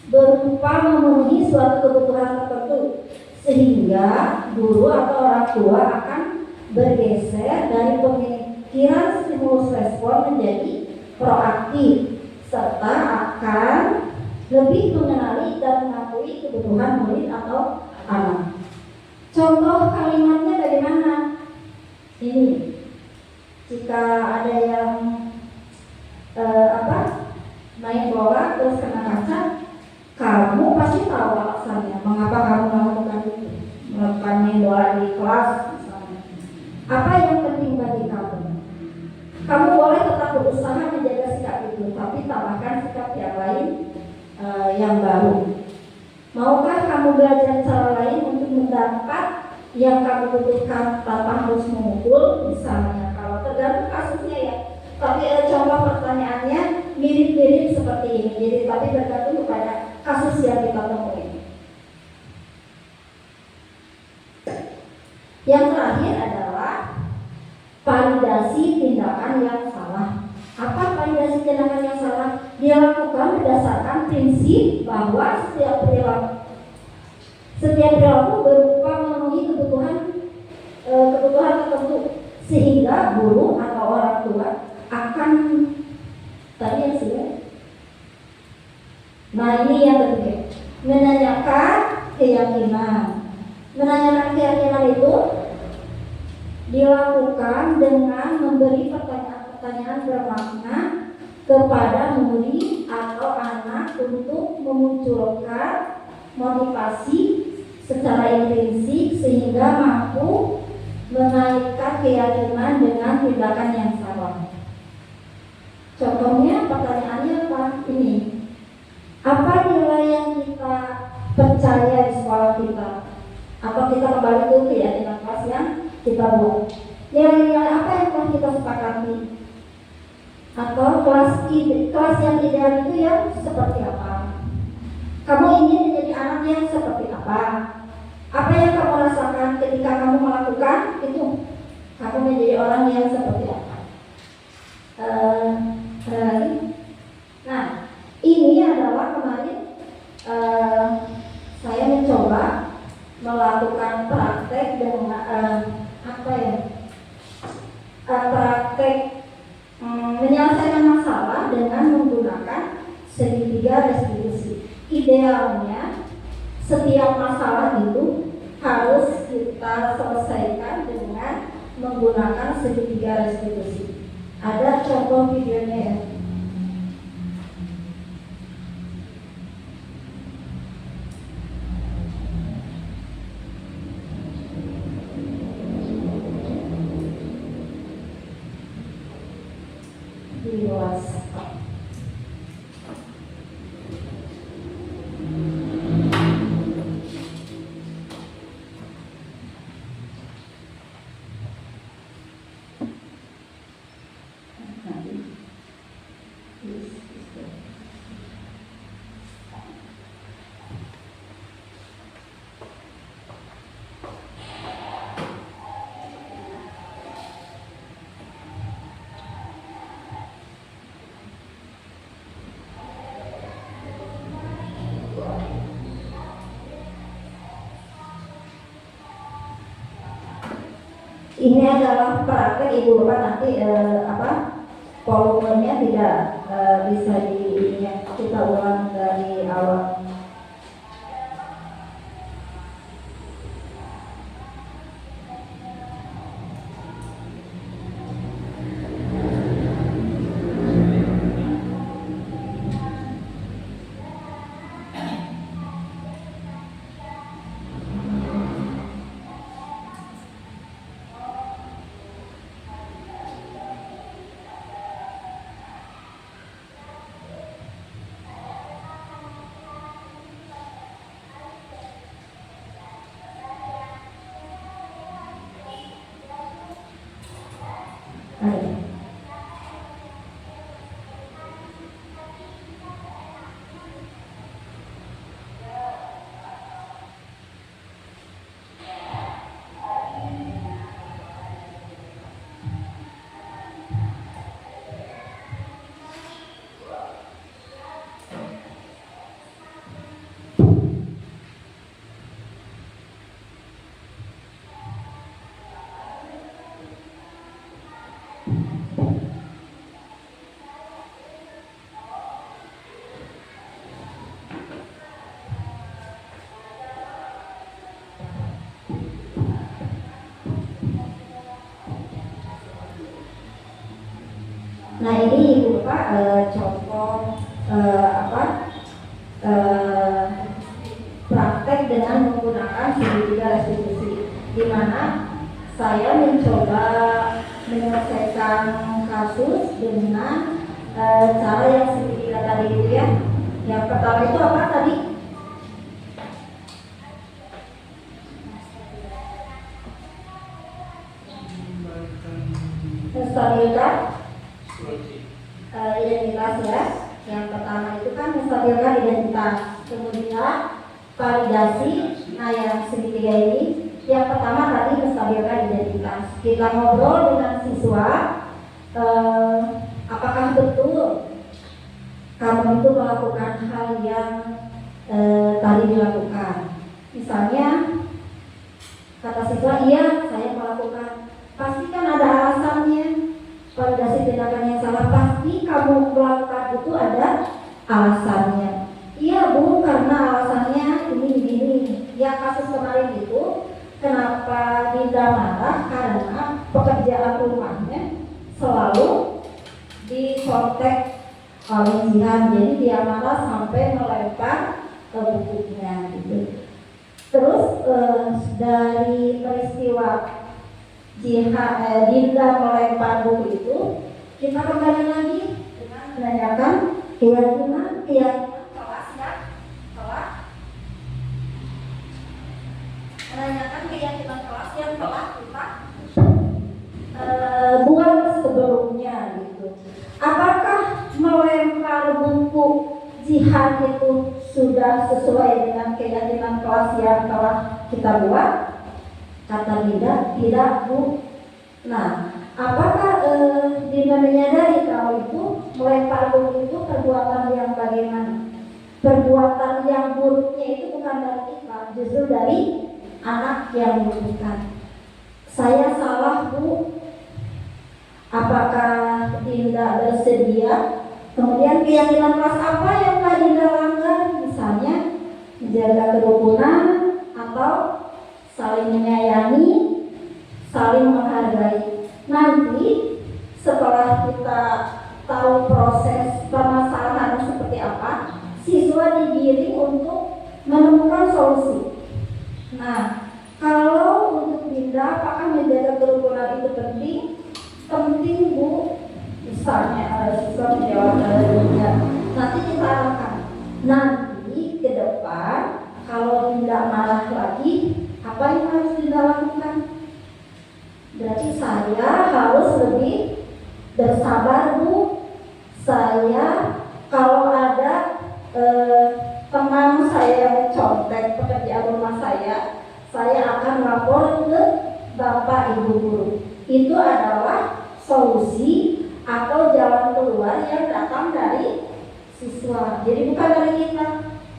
Speaker 3: berupa memenuhi suatu kebutuhan tertentu, sehingga guru atau orang tua akan bergeser dari pemikiran stimulus respon menjadi proaktif, serta akan lebih mengenali dan mengakui kebutuhan murid atau anak. Contoh kalimatnya bagaimana? Ini, jika ada yang main bola terus kena kaca, kamu pasti tahu alasannya mengapa kamu melakukan main bola di kelas misalnya. Apa yang penting bagi kamu? Kamu boleh tetap berusaha menjaga sikap itu, tapi tambahkan sikap yang lain yang baru. Maukah kamu belajar cara lain untuk mendapat yang kamu butuhkan tanpa harus memukul? Misalnya, kalau tergantung kasusnya ya. Tapi contoh pertanyaannya mirip-mirip seperti ini. Jadi tapi bergantung kepada kasus yang kita temui. Yang terakhir adalah validasi tindakan yang salah. Apa validasi tindakan yang salah? Dilakukan berdasarkan prinsip bahwa setiap perilaku berupa memenuhi kebutuhan tertentu, sehingga guru atau orang tua akan ini yang ketiga, menanyakan keyakinan. Menanyakan keyakinan itu dilakukan dengan memberi pertanyaan-pertanyaan bermakna kepada murid atau anak untuk memunculkan motivasi secara intrinsik sehingga mampu menaikkan keyakinan dengan tindakan yang sama. Contohnya pertanyaannya apa? Ini, apa nilai yang kita percaya di sekolah kita? Atau kita kembali ke keyakinan kelas yang kita buat. Nilai-nilai apa yang telah kita sepakati? Atau kelas yang ideal itu yang seperti apa? Kamu ingin menjadi anak yang seperti apa? Apa yang kamu rasakan ketika kamu melakukan itu? Kamu menjadi orang yang seperti apa? Nah, ini adalah kemarin saya mencoba melakukan praktek dengan praktek menyelesaikan masalah dengan menggunakan segitiga restitusi. Idealnya setiap masalah itu harus kita selesaikan dengan menggunakan segitiga restitusi. Ada contoh videonya ya. Di WhatsApp. Ini adalah praktek Ibu Bapak nanti volumenya tidak bisa kita ulang dari awal. Nah ini Ibu Bapak contoh praktek dengan menggunakan segitiga restitusi, di mana saya mencoba menyelesaikan kasus dengan cara yang segitiga tadi itu ya. Yang pertama itu apa tadi? Menstabilkan identitas ya. Yang pertama itu kan menstabilkan identitas, kemudian validasi. Nah yang segitiga ini, yang pertama tadi menstabilkan identitas. Kita ngobrol dengan siswa, apakah betul kamu itu melakukan hal yang tadi dilakukan. Misalnya kata siswa, iya saya melakukan. Pasti kan ada alasannya. Validasi tindakan yang salah, pasti kamu melakukan itu ada alasannya. Iya Bu, dicontek oleh Jihan, jadi dia malah sampai melempar ke bukunya gitu. Terus dari peristiwa Dinda melempar buku itu, kita kembali lagi dengan menanyakan keyakinan kelas ya, kelas menanyakan keyakinan kelas yang telah kita buat sebelumnya gitu. Apakah melempar buku jihad itu sudah sesuai dengan keyakinan kelas yang telah kita buat? Kata tidak Bu. Nah, apakah Dinda menyadari kalau itu melempar buku itu perbuatan yang bagaimana? Perbuatan yang buruknya itu bukan dari kita, justru dari anak yang membutuhkan. Saya salah Bu. Apakah Dinda bersedia? Kemudian keyakinan kelas apa yang telah Dinda langgar? Misalnya menjaga kerukunan atau saling menyayangi, saling menghargai. Nanti setelah kita tahu proses permasalahan seperti apa, siswa digiring untuk menemukan solusi. Nah, kalau untuk Dinda, apakah menjaga kerukunan itu penting? Penting Bu. Misalnya siswa menjawab nanti kita arahkan. Nanti ke depan kalau Dinda marah lagi, apa yang harus Dinda lakukan? Berarti saya harus lebih bersabar Bu. Saya kalau ada teman saya mencontek pekerjaan rumah saya akan lapor ke Bapak Ibu guru. Itu adalah solusi atau jalan keluar yang datang dari siswa. Jadi bukan dari kita.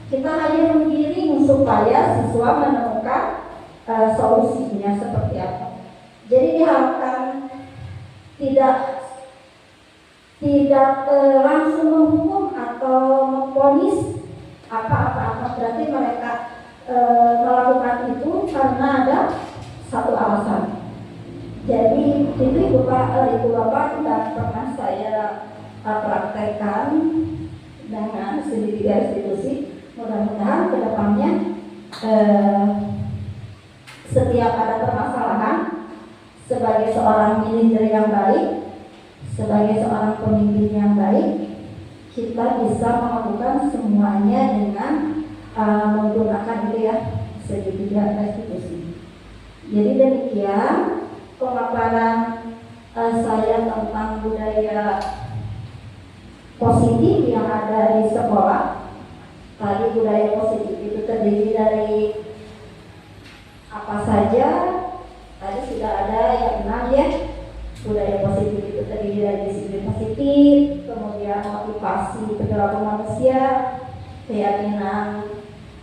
Speaker 3: Kita hanya menggiring supaya siswa menemukan solusinya seperti apa. Jadi diharapkan tidak langsung menghukum atau memvonis apa-apa. Berarti mereka melakukan itu karena ada satu alasan. Jadi itu ibu bapak tidak pernah saya praktekkan dengan studi 3 institusi. Mudah-mudahan kedepannya setiap ada permasalahan, sebagai seorang manajer yang baik, sebagai seorang pemimpin yang baik, kita bisa melakukan semuanya dengan menggunakan itu ya segitiga restitusi. Jadi demikian pemaparan saya tentang budaya positif yang ada di sekolah. Tadi budaya positif itu terdiri dari apa saja? Tadi sudah ada yang 6 ya. Budaya positif itu terdiri dari disiplin positif, kemudian motivasi perilaku manusia, keyakinan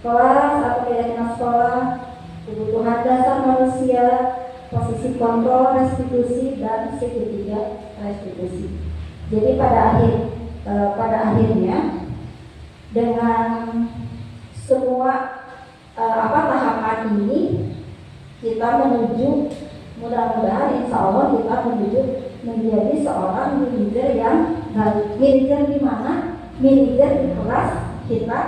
Speaker 3: kelas atau keyakinan sekolah, kebutuhan dasar manusia, posisi kontrol restitusi, dan segitiga restitusi. Jadi pada akhirnya dengan semua tahapan ini kita menuju, mudah-mudahan insya Allah kita menuju menjadi seorang manajer yang baik. Manajer di mana? Manajer di kelas kita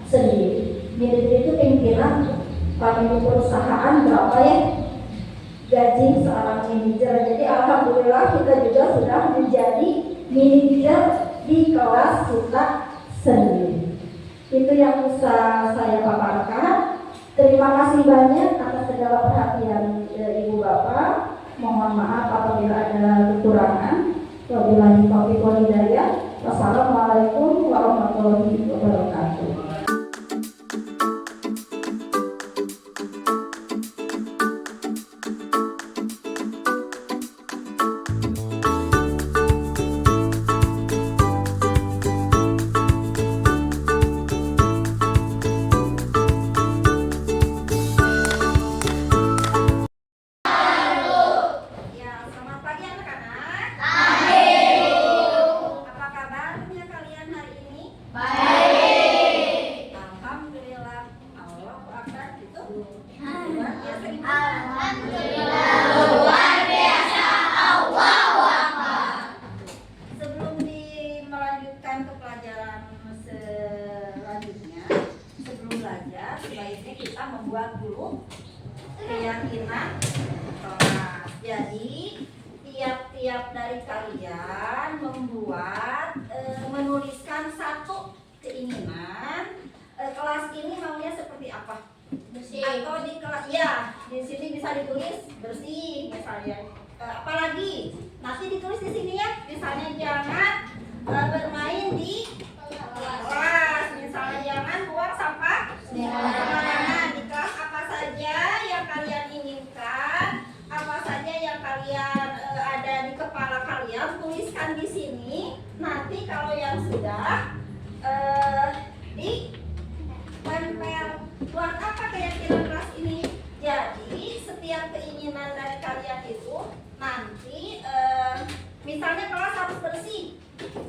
Speaker 3: sendiri. Manajer itu pimpinan pada perusahaan berapa ya gaji seorang manajer. Jadi alhamdulillah kita juga sudah menjadi manajer di kelas kita sendiri. Itu yang bisa saya paparkan. Terima kasih banyak atas segala perhatian Ibu Bapak. Mohon maaf apabila ada kekurangan. Wabillahi taufiq wal hidayah. Wassalamualaikum warahmatullahi wabarakatuh.
Speaker 2: Baik.
Speaker 3: kita membuat dulu keyakinan kelas. Jadi tiap-tiap dari kalian menuliskan satu keinginan. Kelas ini maunya seperti apa?
Speaker 2: Bersih.
Speaker 3: Atau di kelas ya di sini bisa ditulis bersih misalnya. Apalagi nanti ditulis di sini ya. Misalnya jangan bermain di kelas. Misalnya jangan buang sampah sembarangan. Di kelas apa saja yang kalian inginkan, apa saja yang kalian ada di kepala kalian, tuliskan di sini. Nanti kalau yang sudah ditempel. Buat apa keyakinan kelas ini? Jadi setiap keinginan dari kalian itu nanti misalnya kelas harus bersih.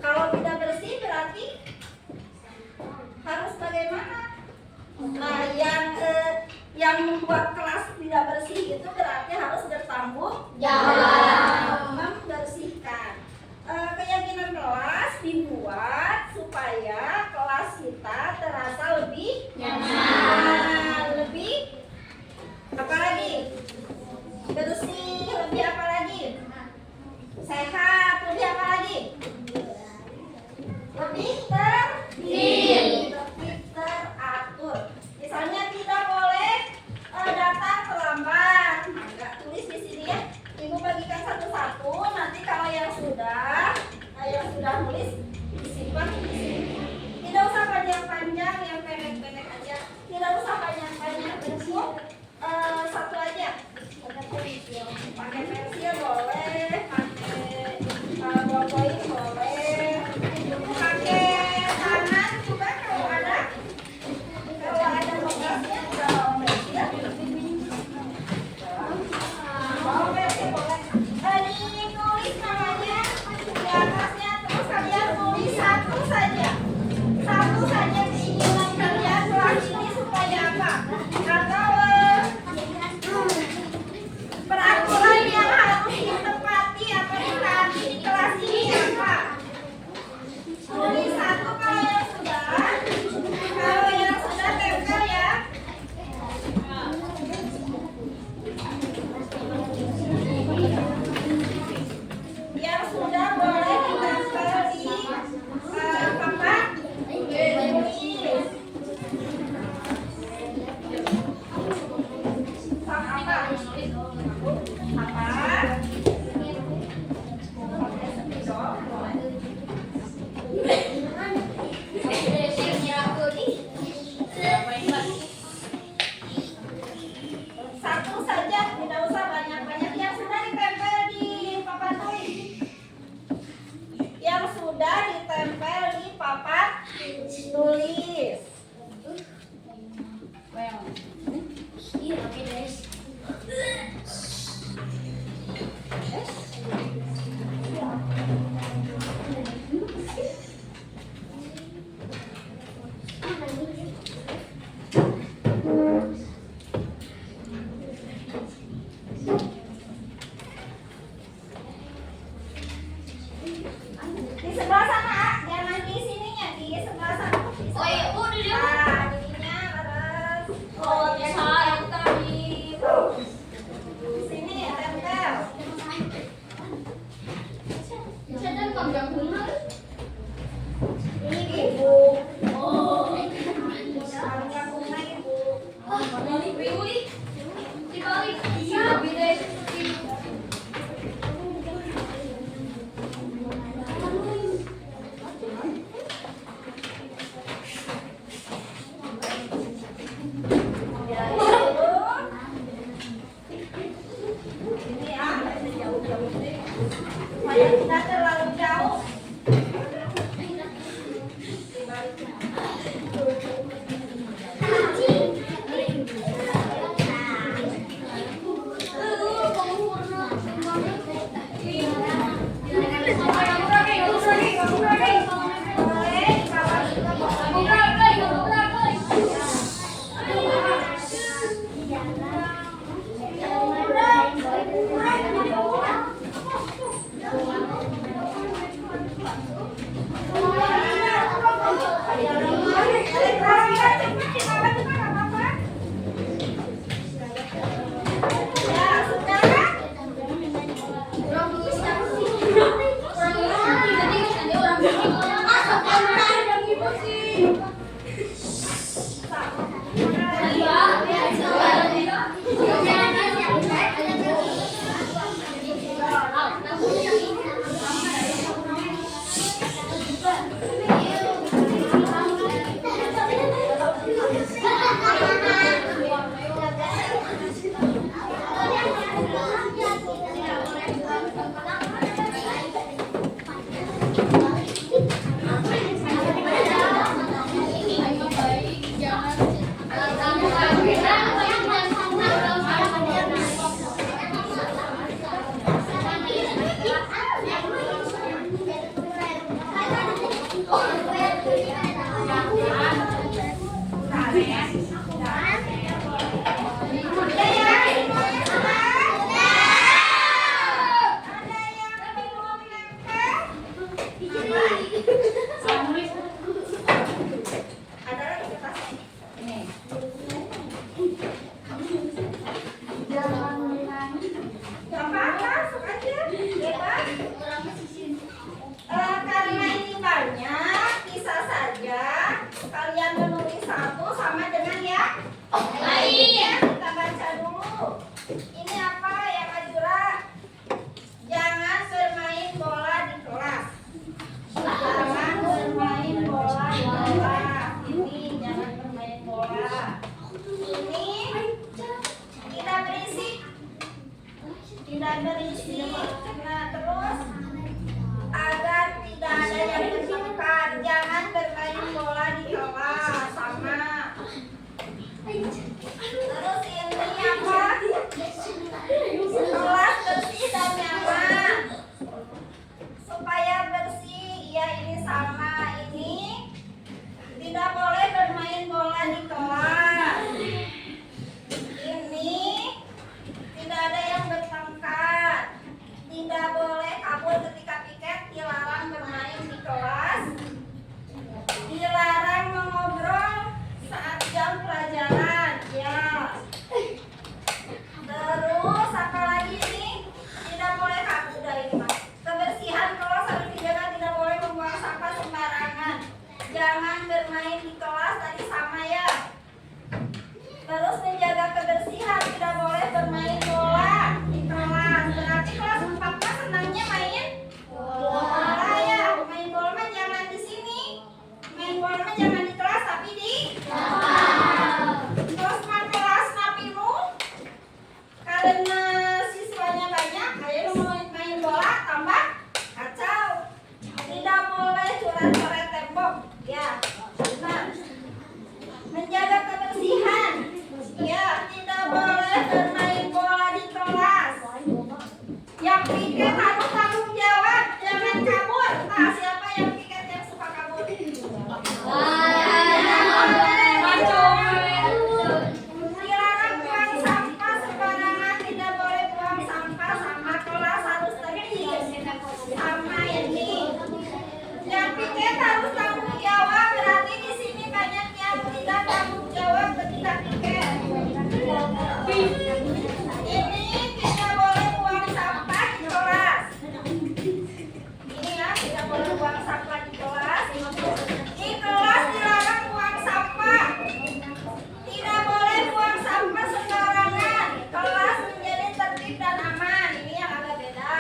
Speaker 3: Kalau tidak bersih berarti harus bagaimana? Nah, yang membuat kelas tidak bersih itu berarti harus bertanggung jawab membersihkan. Keyakinan kelas dibuat supaya kelas kita terasa lebih nyaman, lebih apa lagi? Bersih, lebih apa lagi? Sehat, lebih apa lagi? Lebih teratur. Misalnya tidak boleh datang terlambat. Enggak tulis di sini ya. Ibu bagikan satu-satu. Nanti kalau yang sudah nulis disimpan di sini. Tidak usah panjang-panjang, yang pendek-pendek aja. Tidak usah panjang-panjang, cukup satu aja. Pakai pensil boleh, pakai ballpoint boleh, pakai tangan juga kalau ada bekasnya juga bawa pensil. Bawa pensil boleh. Ditulis namanya di atasnya, terus kalian tulis satu saja keinginan kalian kelas ini supaya apa? Atau peraturan yang harus ditepati atau ditaati di kelas ini apa? Tulis satu kalau yang sudah tempel ya. Yang sudah boleh ditempel di papan tulis. Satu saja, tidak usah banyak-banyak. Yang sudah ditempel di papan tulis. Yang sudah ditempel di papan tulis.
Speaker 2: Iya, oke guys.
Speaker 3: Di sebelah sana, jangan di sininya, di sebelah sana.
Speaker 2: Oh iya, Bu, di dia.
Speaker 3: Nah, jadinya harus
Speaker 2: Tadi.
Speaker 3: di sini tempel.
Speaker 2: Saya dan kambing bunga.
Speaker 3: Ini ibu.
Speaker 2: Oh.
Speaker 3: Harusnya bunga ibu.
Speaker 2: Balik, Wiwi. Dibalik. Iya, beda.
Speaker 3: Ya, ini ya, jauh-jauh deh. Supaya tidak terlalu jauh. Boleh Ada lagi kertasnya? Ini. Gak apa-apa, masuk aja. Bebas. Karena ini banyak, bisa saja kalian menulis satu sama dengan yang lain. Kita baca dulu. Ini apa ya Kak Jura? Jangan bermain bola di kelas. Jangan bermain bola di kelas. Ini jangan bermain bola. Ini tidak berisik. Tidak berisik. Nah terus agar tidak ada yang bertengkar, jangan bermain bola di kelas sama. Terus ini apa? Kelas bersih dan nyaman. Supaya bersih, ya ini sama. Ini tidak boleh bermain bola di kelas. Ini tidak ada yang bertengkar. Tidak boleh kabur ketika piket, dilarang bermain di kelas. Dilarang mengobrol saat jam pelajaran. Ya. Terus apa lagi ini? Tidak boleh kabur. Udah ini Mas. Kebersihan kelas harus dijaga, tidak boleh membuang sampah sembarangan. Jangan bermain di kelas, tadi sama ya. Terus menjaga kebersihan, tidak boleh bermain bola di kelas. Berarti kelas 4 senangnya main bola ya. Main bola mah jangan di sini. Main bola mah jangan di kelas tapi di terus main kelas napimu karena siswanya banyak, ayo main bola tambah kacau. Tidak boleh coret-coret tembok. Ya, benar. Menjaga kebersihan. Ya, tidak boleh bermain bola di kelas. Yang piket harus tanggung jawab, jangan kabur. Nah, siapa yang piket yang suka kabur? Dilarang buang sampah sembarangan, tidak boleh buang sampah sama kelas harus tertib. Sama ini. Yang piket harus tanggung jawab, berarti di sini banyak yang tidak tanggung jawab ketika piket. Ini tidak boleh buang sampah di kelas. Ini ya, tidak boleh buang sampah di kelas. Di kelas dilarang buang sampah. Tidak boleh buang sampah sembarangan. Kelas menjadi tertib dan aman. Ini yang agak beda.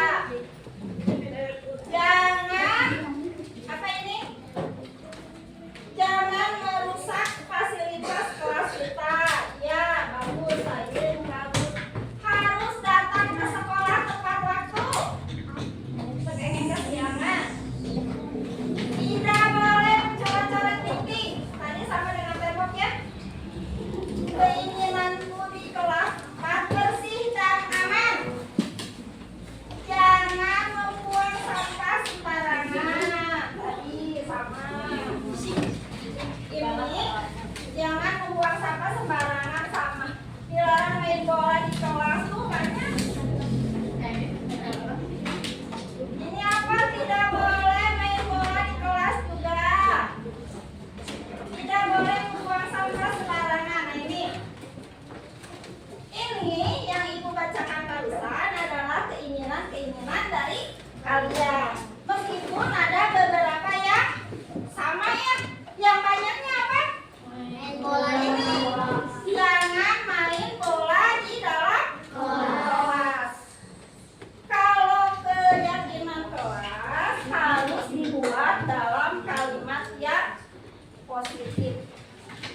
Speaker 3: Jangan apa ini? Jangan merusak fasilitas kelas kita. Ya, bagus, Ayin, bagus. Harus datang ke sekolah tepat waktu. Pengen kesiangan. Tidak boleh mencoret-coret TV. Tadi sama dengan tembok ya. Keinginanku di kelas tempat bersih dan aman. Jangan membuang sampah sembarangan. Tadi sama. Ini jangan membuang sampah sembarangan sama. Dilarang main bola di kelas tuh banyak. Ini apa? Tidak boleh main bola di kelas juga. Tidak boleh membuang sampah sembarangan. Nah ini yang ibu bacakan barusan adalah keinginan dari kalian. Meskipun ada beberapa yang sama ya. Yang banyaknya apa?
Speaker 2: Main bola
Speaker 3: Ini jangan main bola di dalam kelas. Kalau keyakinan kelas harus dibuat dalam kalimat yang positif.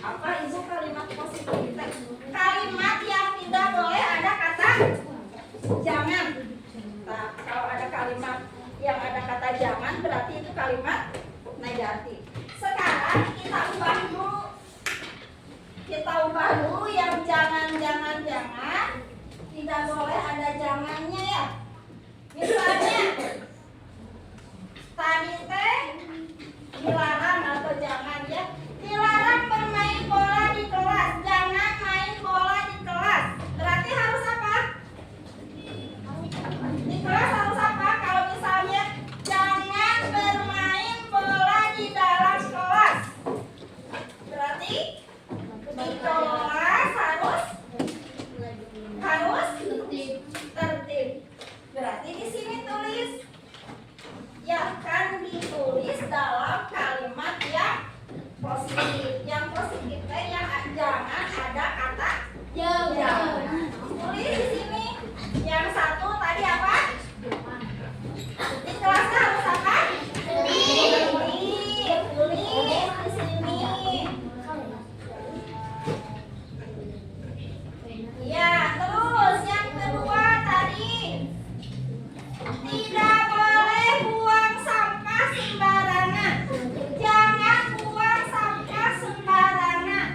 Speaker 3: Apa itu kalimat positif? Kalimat yang tidak boleh ada kata jangan. Nah, kalau ada kalimat yang ada kata jangan berarti itu kalimat negatif. Sekarang kita ubah dulu. Kita ubah dulu yang jangan. Tidak boleh ada jangannya ya. Misalnya tadi teh
Speaker 1: dilarang atau jangan ya. Dilarang bermain bola di kelas, jangan main bola di kelas. Berarti harus apa? Di kelas harus apa? Kalau misalnya jangan bermain bola di dalam kelas, berarti di kelas harus tertib. Berarti di sini tulis yang kan ditulis dalam kalimat yang positif. Yang positif yang jangan ada kata jangan. Tulis di sini. Yang satu tadi apa? Di kelasnya harus apa? Tulis di sini. Ya, terus yang kedua tadi tidak boleh buang sampah sembarangan. Jangan buang sampah sembarangan.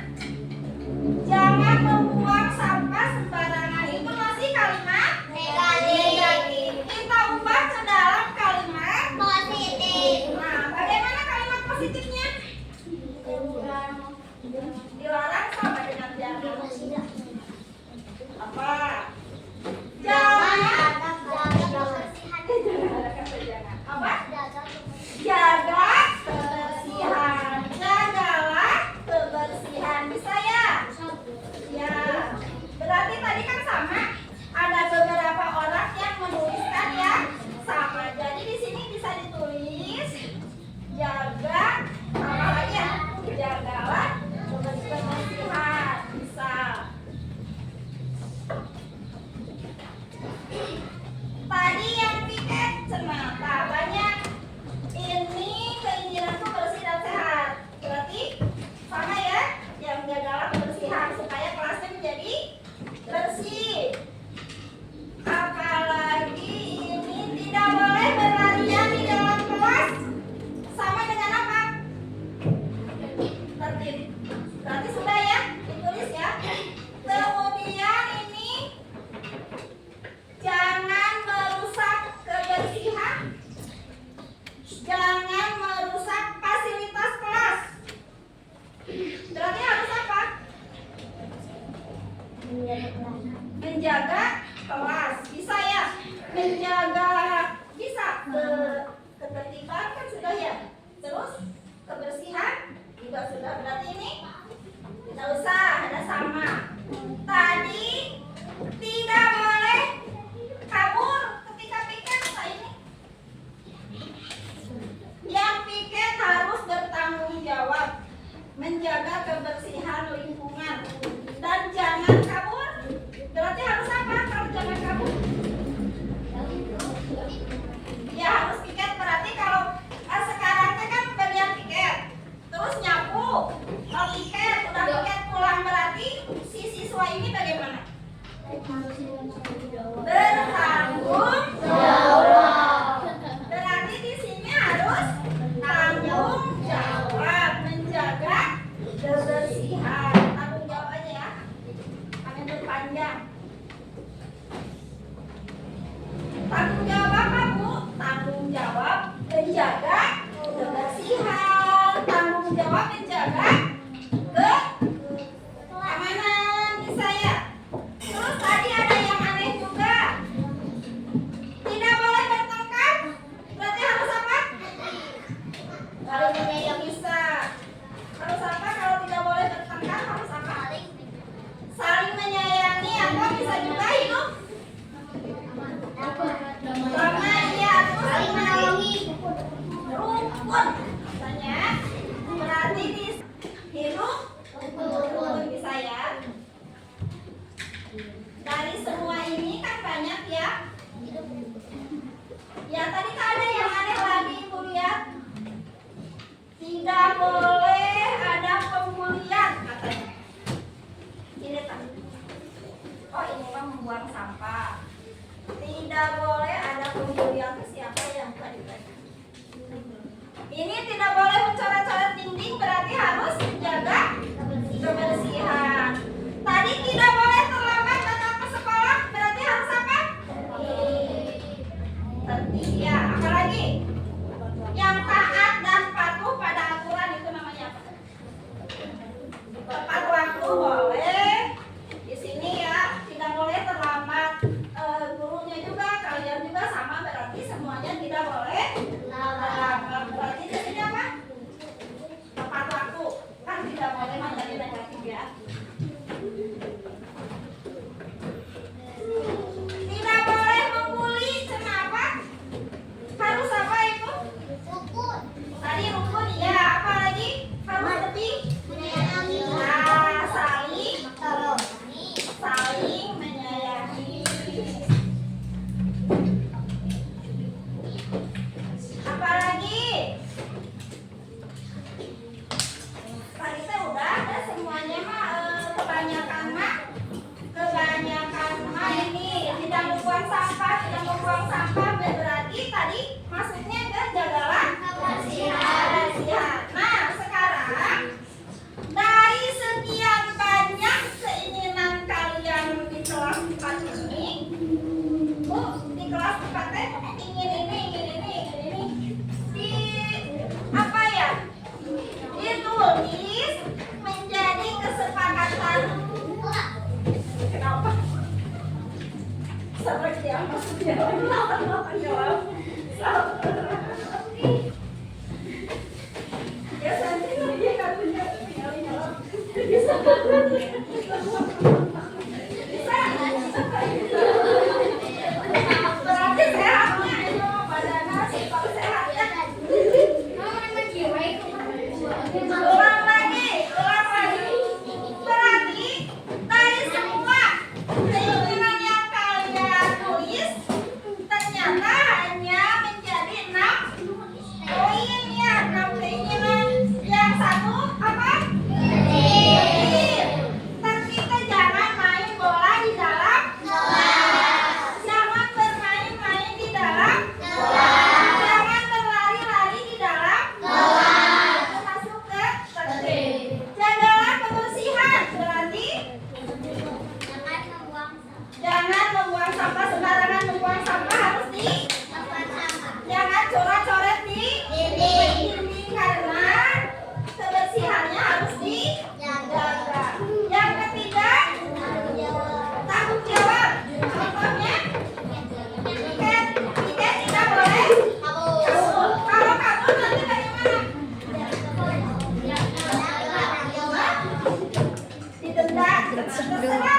Speaker 1: Jangan membuang sampah sembarangan. Itu masih kalimat negatif. Kita ubah ke dalam kalimat positif. Nah, bagaimana kalimat positifnya? Dilarang sama dengan jangan. Apa? Jangan ada kata jangan. Apa? Jaga kebersihan. Jagalah kebersihan. Bisa ya? Ya. Berarti tadi kan sama. Ada beberapa orang yang menuliskan ya sama. Jadi di sini bisa ditulis jaga apa lagi ya? Jagalah kebersihan. Bisa. Tadi yang piket semata banyak. Ini keinginanku bersih dan sehat. Berarti sama ya, yang jagalah kebersihan supaya kelasnya menjadi bersih. Apalagi ini tidak boleh berlarian di dalam kelas. Sama dengan apa? Tertib. Berarti sudah ya, ditulis ya. Kemudian ini jangan merusak kebersihan. Jangan merusak fasilitas kelas. Berarti harus apa? Menjaga kelas. Bisa ya? Menjaga bisa ketertiban kan sudah ya. Terus kebersihan juga sudah. Berarti ini tidak usah ada sama. Tadi tidak boleh kabur ketika piket. Ini yang piket harus bertanggung jawab menjaga kebersihan lingkungan dan jangan kabur. Berarti harus apa kalau jangan kabur? Ya harus piket. Berarti kalau sekarang kan bagian piket terus nyapu. Kalau piket udah piket pulang berarti si siswa ini bagaimana? Bertanggung jawab. Berarti di sini harus tanggung jawab menjaga kebersihan. Tanggung jawab aja ya. Kami berpanjang. Tanggung jawab apa Bu? Tanggung jawab menjaga kebersihan. Tanggung jawab menjaga keamanan. Bisa ya? Terus tadi ada yang aneh juga. Tidak boleh bertengkar. Berarti harus apa? Harus bisa. Harus apa kalau tidak boleh bertengkar? Harus apa? Saling menyayangi atau bisa juga hidup damai ya. Terus saling menolongi. Rukun. Katanya berarti
Speaker 3: tulis menjadi kesepakatan. Kenapa? Seperti yang maksudnya jawab. Ya nanti dia kan punya jawab. Bisa. Berarti sehatnya itu badannya simpel sehatnya. Ulang lagi. Berarti dari semua keinginan yang kalian tulis ternyata hanya menjadi 6 poin ya, 6 keinginan. Yang satu apa? Dan kita jangan main bola di dalam jangan bermain-main di dalam jangan berlari-lari di dalam masuk ke tertib. Jagalah kebersihan, berarti jangan membuang sampah sembarangan. Membuang sampah harus di jangan coret-coret di dinding karena kebersihannya harus dijaga. Yang ketiga, tanggung jawab. Contohnya, tiket tidak boleh kabur. Kalau kabur nanti bagaimana? Didenda. Terserah